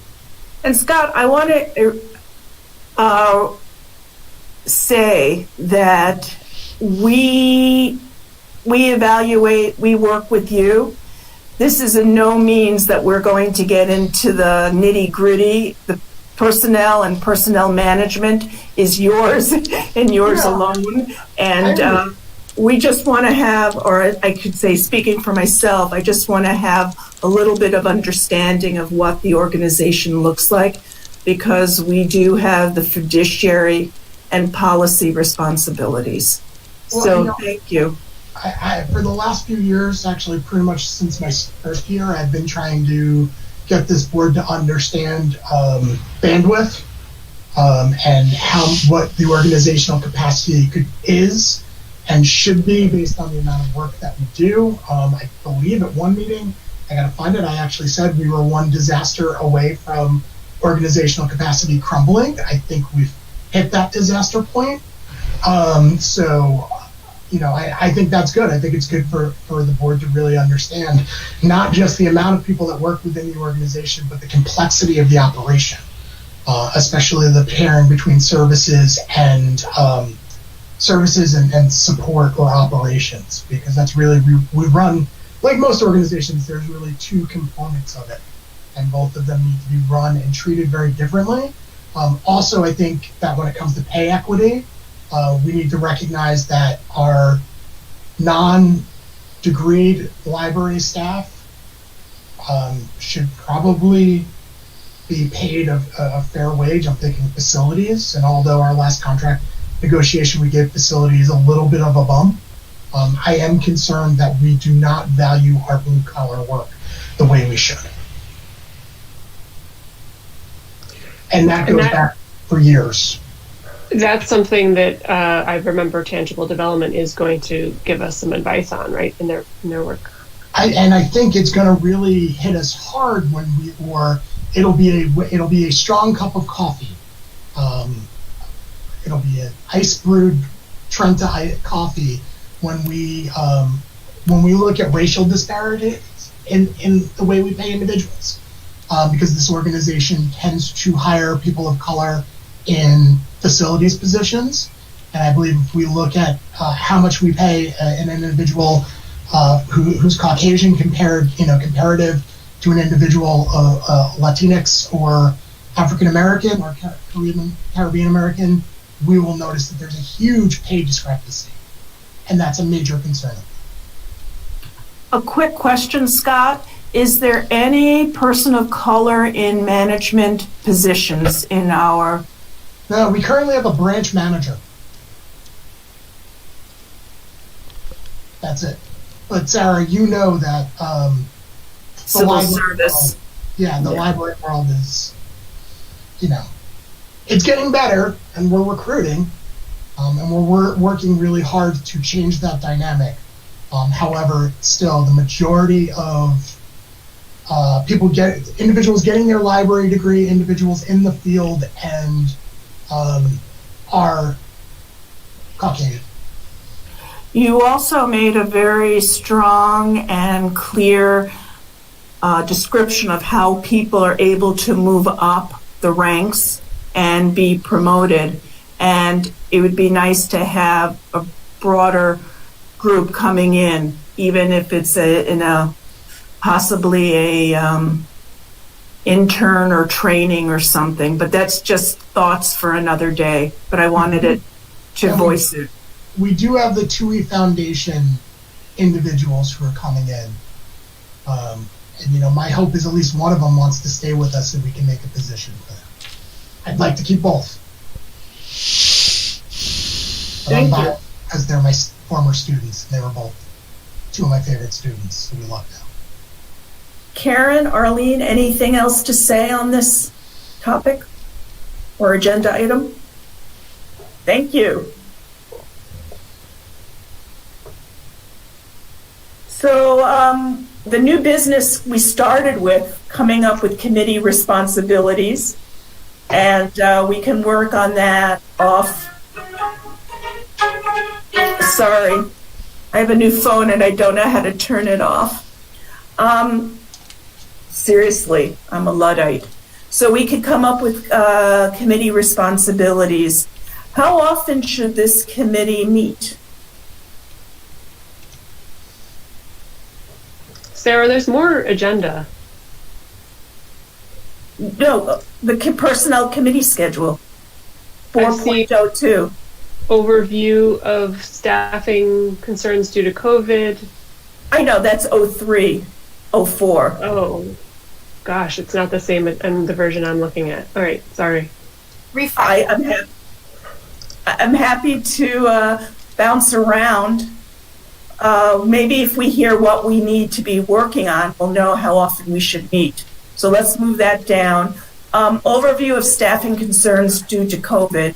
And Scott, I want to say that we evaluate, we work with you. This is in no means that we're going to get into the nitty-gritty. The personnel and personnel management is yours and yours alone. And we just want to have, or I could say, speaking for myself, I just want to have a little bit of understanding of what the organization looks like, because we do have the fiduciary and policy responsibilities. So thank you. I, for the last few years, actually pretty much since my first year, I've been trying to get this board to understand bandwidth and what the organizational capacity is and should be based on the amount of work that we do. I believe at one meeting, I gotta find it, I actually said we were one disaster away from organizational capacity crumbling. I think we've hit that disaster point. I think that's good. I think it's good for the board to really understand not just the amount of people that work within the organization, but the complexity of the operation, especially the pairing between services and support or operations, because that's really, we run, like most organizations, there's really two components of it, and both of them need to be run and treated very differently. Also, I think that when it comes to pay equity, we need to recognize that our non-degreed library staff should probably be paid a fair wage. I'm thinking facilities, and although our last contract negotiation we gave facilities a little bit of a bump, I am concerned that we do not value our blue-collar work the way we should. And that goes back for years. That's something that I remember Tangible Development is going to give us some advice on, right, in their work. I think it's going to really hit us hard when it'll be a strong cup of coffee. It'll be an ice brewed Trenta coffee when we look at racial disparities in the way we pay individuals, because this organization tends to hire people of color in facilities positions, and I believe if we look at how much we pay an individual who's Caucasian comparative to an individual Latinx or African American or Caribbean American, we will notice that there's a huge pay discrepancy, and that's a major concern. A quick question, Scott. Is there any person of color in management positions in our... No, we currently have a branch manager. That's it. But Sarah, you know that Civil service. the library world is, it's getting better, and we're recruiting, and we're working really hard to change that dynamic. However, still, the majority of individuals getting their library degree, individuals in the field, and are Caucasian. You also made a very strong and clear description of how people are able to move up the ranks and be promoted. And it would be nice to have a broader group coming in, even if it's possibly a intern or training or something. But that's just thoughts for another day. But I wanted it to voice it. We do have the TUI Foundation individuals who are coming in. And my hope is at least one of them wants to stay with us so we can make a position for them. I'd like to keep both. But Thank you. Because they're my former students. They were both two of my favorite students, so we love them. Karen, Arlene, anything else to say on this topic or agenda item? Thank you. So the new business we started with, coming up with committee responsibilities, and we can work on that off. Sorry, I have a new phone and I don't know how to turn it off. Seriously, I'm a Luddite. So we could come up with committee responsibilities. How often should this committee meet? Sarah, there's more agenda. No, the personnel committee schedule. I see 4.02. Overview of staffing concerns due to COVID. I know, that's 03, 04. Oh, gosh, it's not the same in the version I'm looking at. All right, sorry. Refresh. I'm happy to bounce around. Maybe if we hear what we need to be working on, we'll know how often we should meet. So let's move that down. Overview of staffing concerns due to COVID.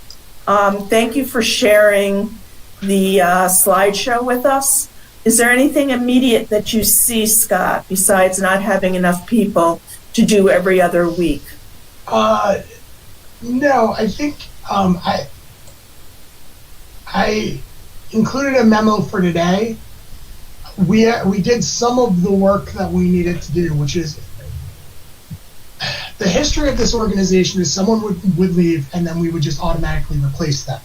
Thank you for sharing the slideshow with us. Is there anything immediate that you see, Scott, besides not having enough people to do every other week? No, I think I included a memo for today. We did some of the work that we needed to do, which is the history of this organization is someone would leave and then we would just automatically replace them.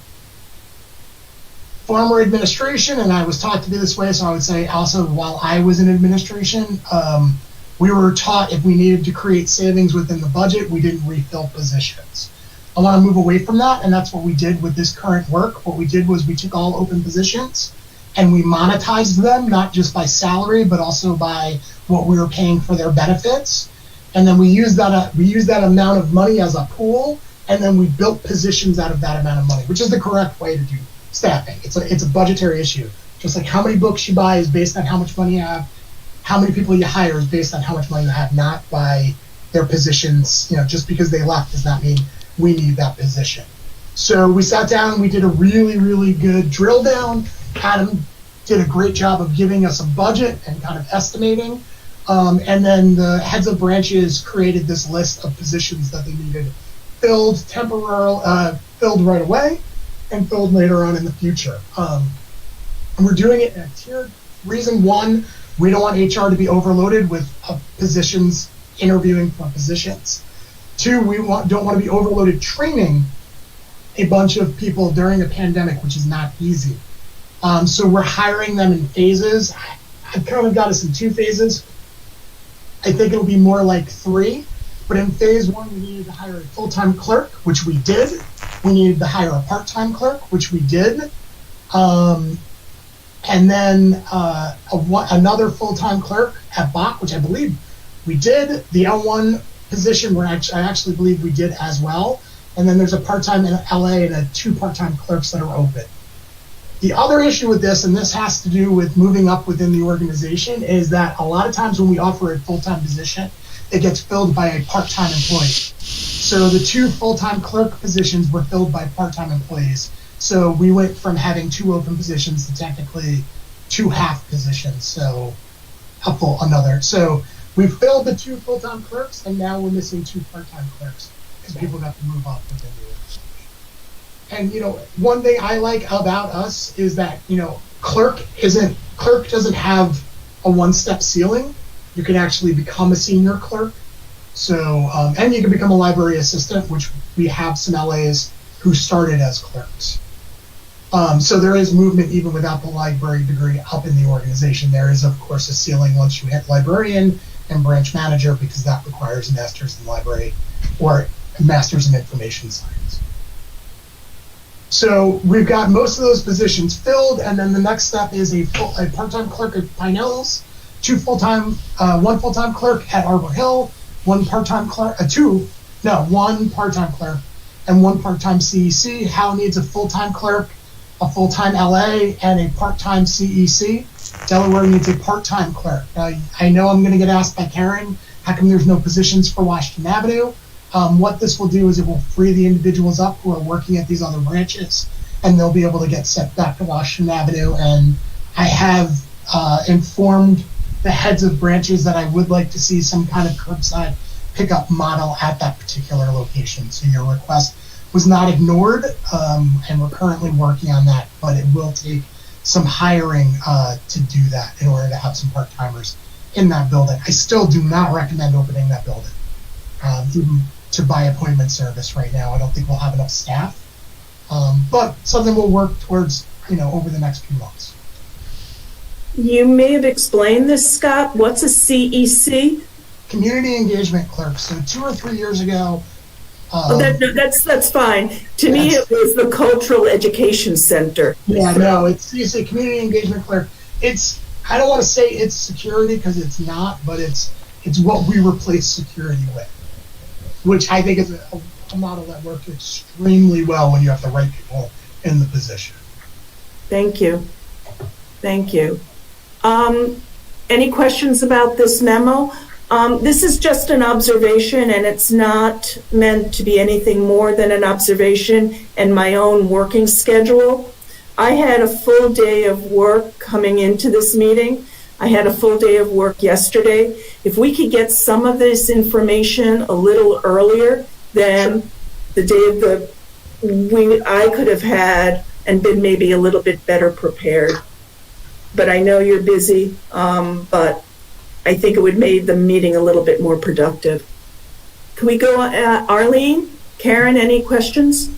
Former administration, and I was taught to be this way, so I would say also while I was in administration, we were taught if we needed to create savings within the budget, we didn't refill positions. I want to move away from that, and that's what we did with this current work. What we did was we took all open positions and we monetized them, not just by salary, but also by what we were paying for their benefits. And then we used that amount of money as a pool, and then we built positions out of that amount of money, which is the correct way to do staffing. It's a budgetary issue. Just like how many books you buy is based on how much money you have, how many people you hire is based on how much money you have, not by their positions. Just because they left does not mean we need that position. So we sat down and we did a really, really good drill down. Adam did a great job of giving us a budget and kind of estimating. And then the heads of branches created this list of positions that they needed filled filled right away and filled later on in the future. And we're doing it in a tiered reason. One, we don't want HR to be overloaded with positions, interviewing for positions. Two, we don't want to be overloaded training a bunch of people during a pandemic, which is not easy. So we're hiring them in phases. I've kind of got us in 2 phases. I think it'll be more like 3. But in phase 1, we needed to hire a full-time clerk, which we did. We needed to hire a part-time clerk, which we did. And then another full-time clerk at Bach, which I believe we did. The L1 position, I actually believe we did as well. And then there's a part-time in LA and 2 part-time clerks that are open. The other issue with this, and this has to do with moving up within the organization, is that a lot of times when we offer a full-time position, it gets filled by a part-time employee. So the 2 full-time clerk positions were filled by part-time employees. So we went from having 2 open positions to technically 2 half positions. So So we filled the 2 full-time clerks, and now we're missing 2 part-time clerks because people got to move up within the organization. And one thing I like about us is that clerk doesn't have a one-step ceiling. You can actually become a senior clerk. So and you can become a library assistant, which we have some LAs who started as clerks. So there is movement even without the library degree up in the organization. There is, of course, a ceiling once you hit librarian and branch manager, because that requires a master's in library or a master's in information science. So we've got most of those positions filled, and then the next step is a part-time clerk at Pine Hills, 1 full-time clerk at Arbor Hill, 1 part-time clerk, 1 part-time clerk, and 1 part-time CEC. Howe needs a full-time clerk, a full-time LA, and a part-time CEC. Delaware needs a part-time clerk. I know I'm going to get asked by Karen, how come there's no positions for Washington Avenue? What this will do is it will free the individuals up who are working at these other branches, and they'll be able to get sent back to Washington Avenue. And I have informed the heads of branches that I would like to see some kind of curbside pickup model at that particular location. So your request was not ignored, and we're currently working on that, but it will take some hiring to do that in order to have some part-timers in that building. I still do not recommend opening that building, even to by appointment service right now. I don't think we'll have enough staff, but something we'll work towards, over the next few months. You may have explained this, Scott. What's a CEC? Community engagement clerk. So 2 or 3 years ago. That's fine. To me, it was the Cultural Education Center. Yeah, no, it's community engagement clerk. I don't want to say it's security because it's not, but it's what we replace security with, which I think is a model that works extremely well when you have the right people in the position. Thank you. Any questions about this memo? This is just an observation, and it's not meant to be anything more than an observation and my own working schedule. I had a full day of work coming into this meeting. I had a full day of work yesterday. If we could get some of this information a little earlier than the day of I could have had and been maybe a little bit better prepared. But I know you're busy, but I think it would make the meeting a little bit more productive. Can we go, Arlene? Karen, any questions?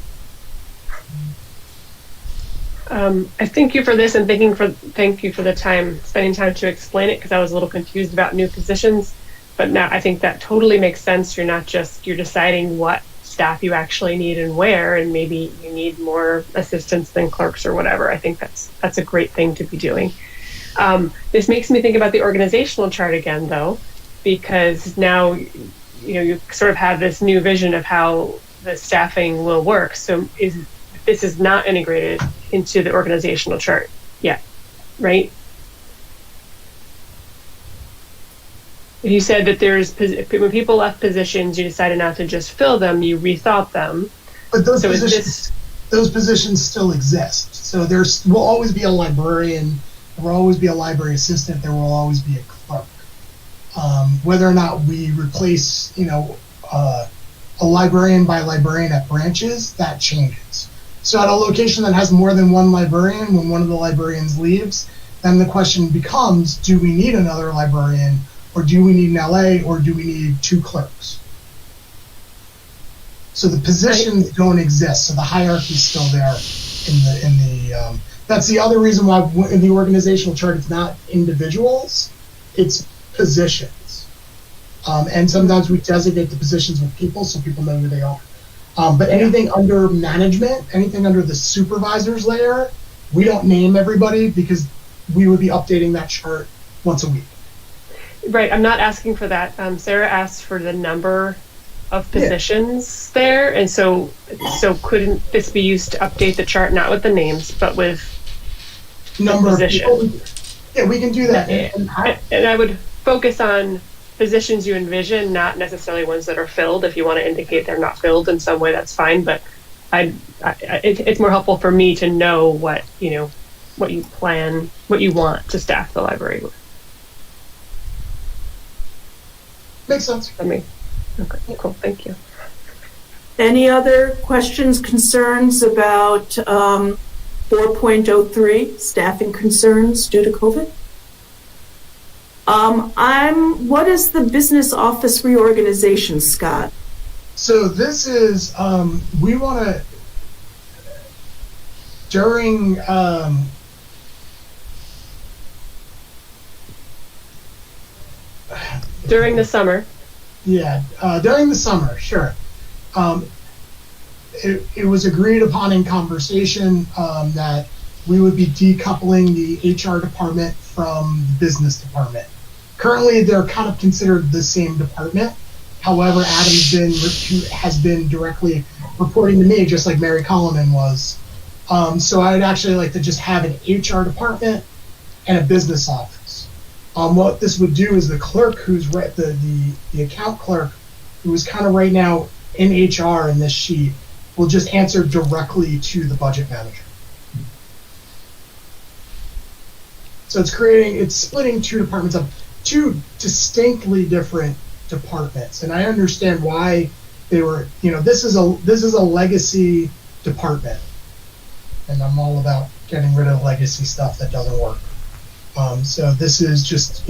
I thank you for this, and thank you for the spending time to explain it, because I was a little confused about new positions. But now I think that totally makes sense. You're deciding what staff you actually need and where, and maybe you need more assistants than clerks or whatever. I think that's a great thing to be doing. This makes me think about the organizational chart again, though, because now you sort of have this new vision of how the staffing will work. So this is not integrated into the organizational chart yet, right? You said that when people left positions, you decided not to just fill them, you rethought them. But those positions still exist. So there will always be a librarian, there will always be a library assistant, there will always be a clerk. Whether or not we replace, a librarian by librarian at branches, that changes. So at a location that has more than one librarian, when one of the librarians leaves, then the question becomes, do we need another librarian, or do we need an LA, or do we need 2 clerks? So the positions don't exist, so the hierarchy is still there in the that's the other reason why in the organizational chart it's not individuals, it's positions. And sometimes we designate the positions with people so people know who they are. But anything under management, anything under the supervisor's layer, we don't name everybody because we would be updating that chart once a week. Right, I'm not asking for that. Sarah asked for the number of positions there, and so couldn't this be used to update the chart, not with the names, but with number position. of people. Yeah, we can do that. And I would focus on positions you envision, not necessarily ones that are filled. If you want to indicate they're not filled in some way, that's fine. But it's more helpful for me to know what you plan, what you want to staff the library with. Makes sense. For me. Okay, cool. Thank you. Any other questions, concerns about 4.03, staffing concerns due to COVID? What is the business office reorganization, Scott? So this is, we want to, during, During the summer. Yeah, during the summer, sure. It was agreed upon in conversation that we would be decoupling the HR department from the business department. Currently, they're kind of considered the same department. However, has been directly reporting to me, just like Mary Coleman was. So I'd actually like to just have an HR department and a business office. What this would do is the clerk, who's the account clerk, who is kind of right now in HR in this sheet, will just answer directly to the budget manager. So it's splitting two departments up, two distinctly different departments, and I understand why they were. This is a legacy department, and I'm all about getting rid of legacy stuff that doesn't work. So this is just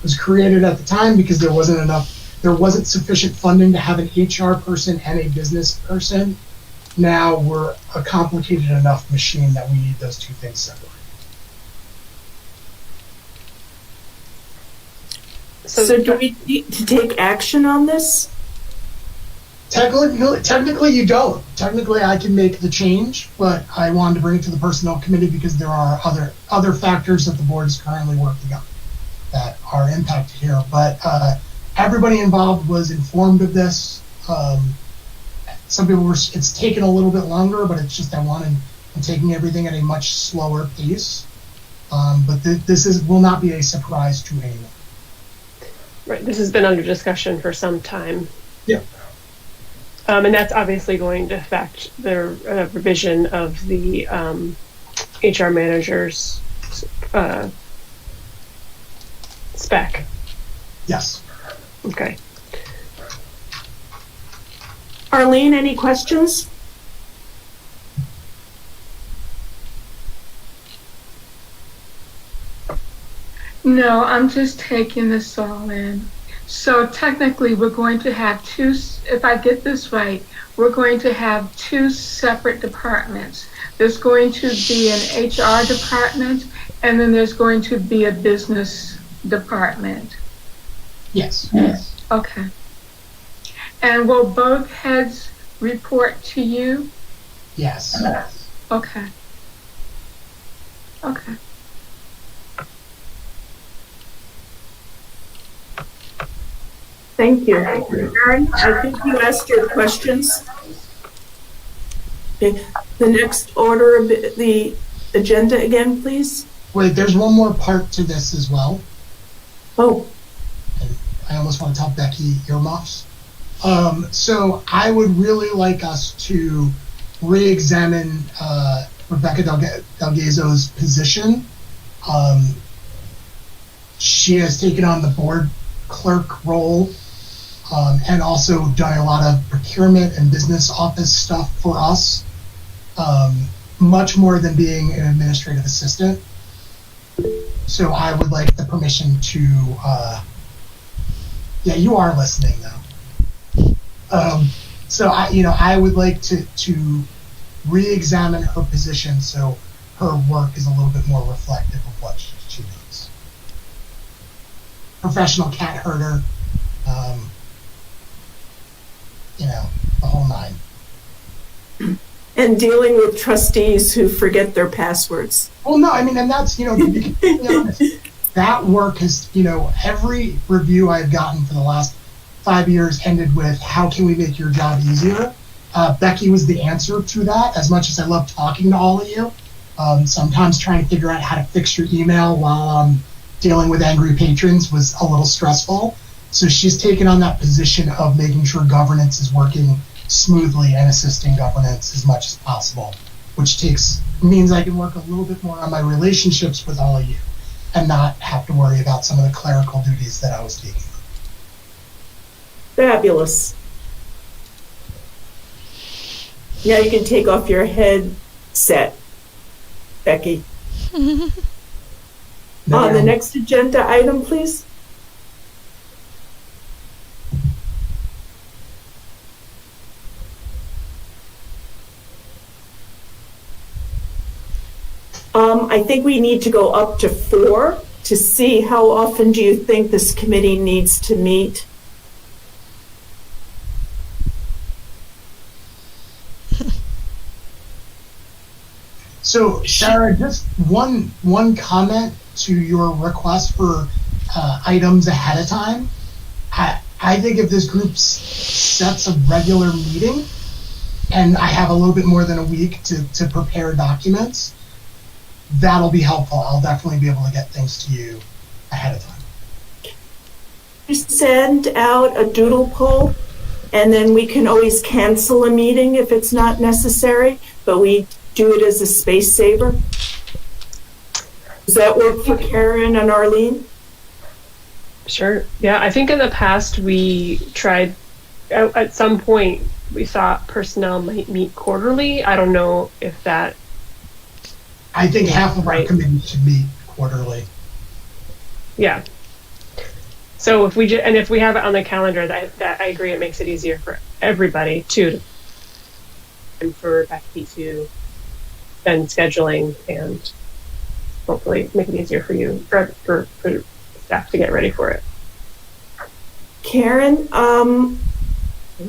was created at the time because there wasn't sufficient funding to have an HR person and a business person. Now we're a complicated enough machine that we need those two things separate. So do we need to take action on this? Technically you don't. Technically I can make the change, but I wanted to bring it to the personnel committee because there are other factors that the board is currently working on that are impacted here. But everybody involved was informed of this. Some people it's taken a little bit longer, but it's just I'm taking everything at a much slower pace. But this will not be a surprise to anyone. Right. This has been under discussion for some time. Yeah. And that's obviously going to affect the revision of the HR manager's spec. Yes. Okay. Arlene, any questions? No, I'm just taking this all in. So technically, we're going to have if I get this right, we're going to have two separate departments. There's going to be an HR department, and then there's going to be a business department. Yes. Okay. And will both heads report to you? Yes. Okay. Thank you. Aaron, I think you asked your questions. Okay. The next order of the agenda again, please. Wait, there's one more part to this as well. Oh. And I almost want to tell Becky earmuffs. So I would really like us to re-examine Rebecca Delgazo's position. She has taken on the board clerk role and also done a lot of procurement and business office stuff for us, much more than being an administrative assistant. So I would like the permission to, yeah, you are listening though. So I would like to re-examine her position so her work is a little bit more reflective of what she does. Professional cat herder, the whole nine. And dealing with trustees who forget their passwords. Well, no, I mean, and that's, to be completely honest, that work has, every review I've gotten for the last 5 years ended with, how can we make your job easier? Becky was the answer to that. As much as I love talking to all of you, Sometimes trying to figure out how to fix your email while dealing with angry patrons was a little stressful. So she's taken on that position of making sure governance is working smoothly and assisting governance as much as possible, which means I can work a little bit more on my relationships with all of you and not have to worry about some of the clerical duties that I was taking. Fabulous. Now you can take off your headset, Becky. On the next agenda item, please. I think we need to go up to 4 to see how often do you think this committee needs to meet? So, Sarah, just one comment to your request for items ahead of time. I think if this group sets a regular meeting, and I have a little bit more than a week to prepare documents, that'll be helpful. I'll definitely be able to get things to you ahead of time. You send out a doodle poll, and then we can always cancel a meeting if it's not necessary, but we do it as a space saver. Does that work for Karen and Arlene? Sure. Yeah, I think in the past we tried, at some point, we thought personnel might meet quarterly. I don't know if that... I think half of our committee should meet quarterly. Yeah. So if we and if we have it on the calendar, that I agree, it makes it easier for everybody too, and for Becky to then scheduling and hopefully make it easier for you for staff to get ready for it. Karen,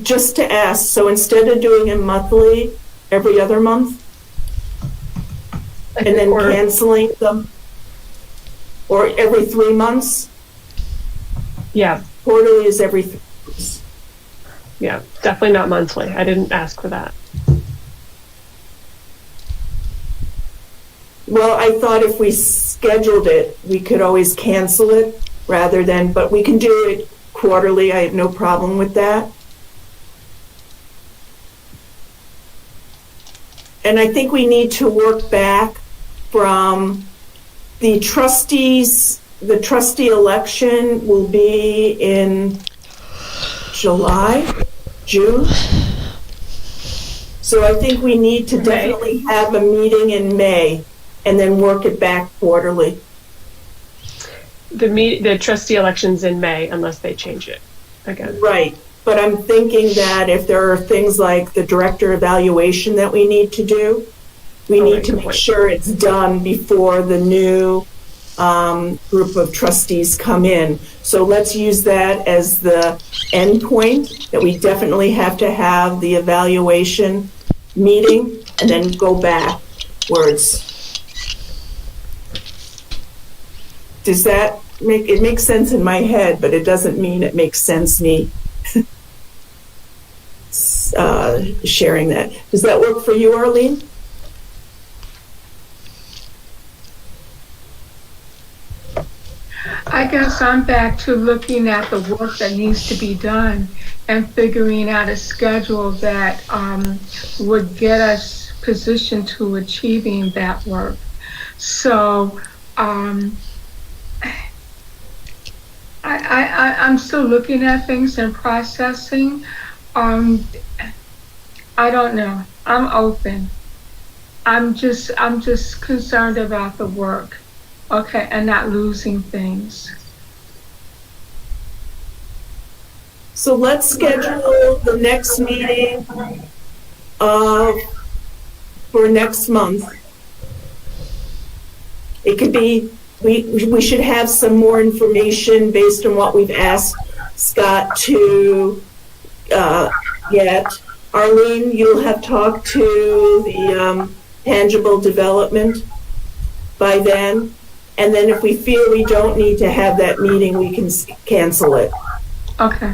just to ask, so instead of doing it monthly, every other month? And then canceling them? Or every 3 months? Yeah. Quarterly is every 3 months. Yeah, definitely not monthly. I didn't ask for that. Well, I thought if we scheduled it, we could always cancel it rather than, but we can do it quarterly. I have no problem with that. And I think we need to work back from the trustees. The trustee election will be in June. So I think we need to definitely have a meeting in May and then work it back quarterly. The trustee election's in May unless they change it again. Right. But I'm thinking that if there are things like the director evaluation that we need to do, we need to make sure it's done before the new group of trustees come in. So let's use that as the end point, that we definitely have to have the evaluation meeting and then go backwards. Does that it makes sense in my head, but it doesn't mean it makes sense me sharing that. Does that work for you, Arlene? I guess I'm back to looking at the work that needs to be done and figuring out a schedule that would get us positioned to achieving that work. So I'm still looking at things and processing. I don't know. I'm open. I'm just concerned about the work. Okay, and not losing things. So let's schedule the next meeting for next month. It could be, we should have some more information based on what we've asked Scott to get. Arlene, you'll have talked to the tangible development by then. And then if we feel we don't need to have that meeting, we can cancel it. Okay.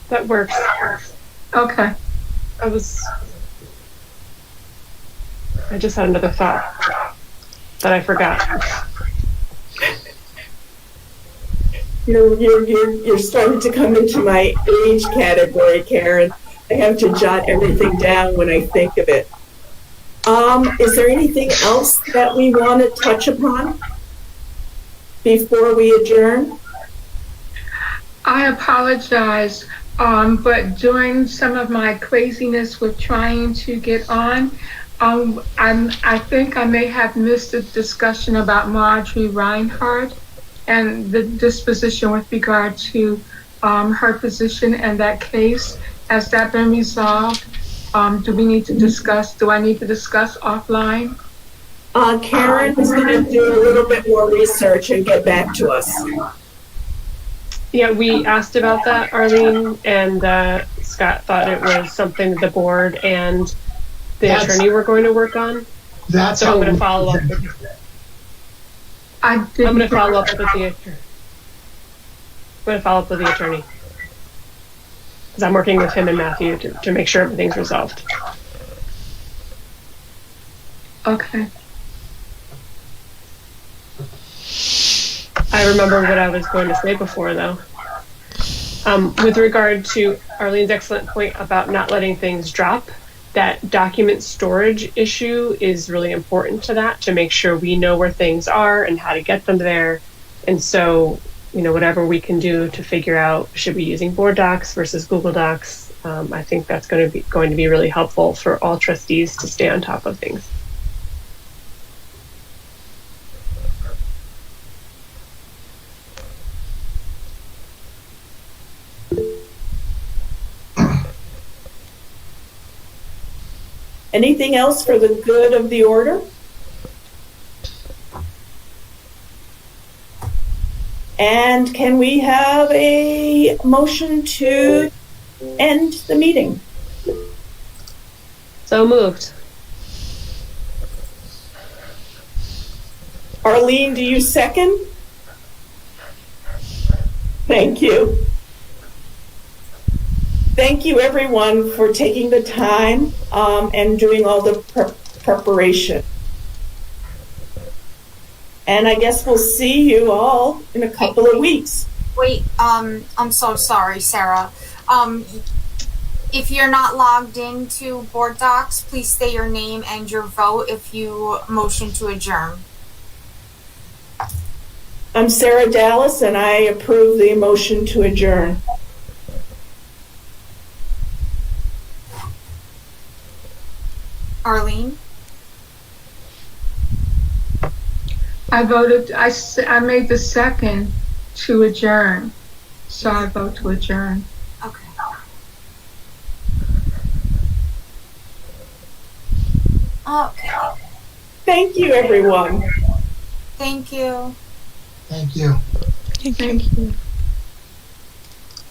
That works. Okay. I just had another thought that I forgot. You're starting to come into my age category, Karen. I have to jot everything down when I think of it. Is there anything else that we want to touch upon before we adjourn? I apologize, but during some of my craziness with trying to get on, I think I may have missed a discussion about Marjorie Reinhardt and the disposition with regard to her position and that case. Has that been resolved? Do I need to discuss offline? Karen is going to do a little bit more research and get back to us. Yeah, we asked about that, Arlene, and Scott thought it was something that the board and the attorney were going to work on. That's So I'm going to follow up. I'm going to follow up with the attorney. I'm going to follow up with the attorney. Because I'm working with him and Matthew to make sure everything's resolved. Okay. I remember what I was going to say before, though. With regard to Arlene's excellent point about not letting things drop, that document storage issue is really important to that, to make sure we know where things are and how to get them there. And so, whatever we can do to figure out, should we be using Board Docs versus Google Docs? I think that's going to be really helpful for all trustees to stay on top of things. Anything else for the good of the order? And can we have a motion to end the meeting? So moved. Arlene, do you second? Thank you. Thank you, everyone, for taking the time and doing all the preparation. And I guess we'll see you all in a couple of weeks. Wait, I'm so sorry, Sarah. If you're not logged into Board Docs, please state your name and your vote if you motion to adjourn. I'm Sarah Dallas, and I approve the motion to adjourn. Arlene? I made the second to adjourn, so I vote to adjourn. Okay. Okay. Thank you, everyone. Thank you. Thank you. Thank you.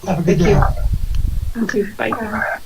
Have a good day. Thank you. Bye.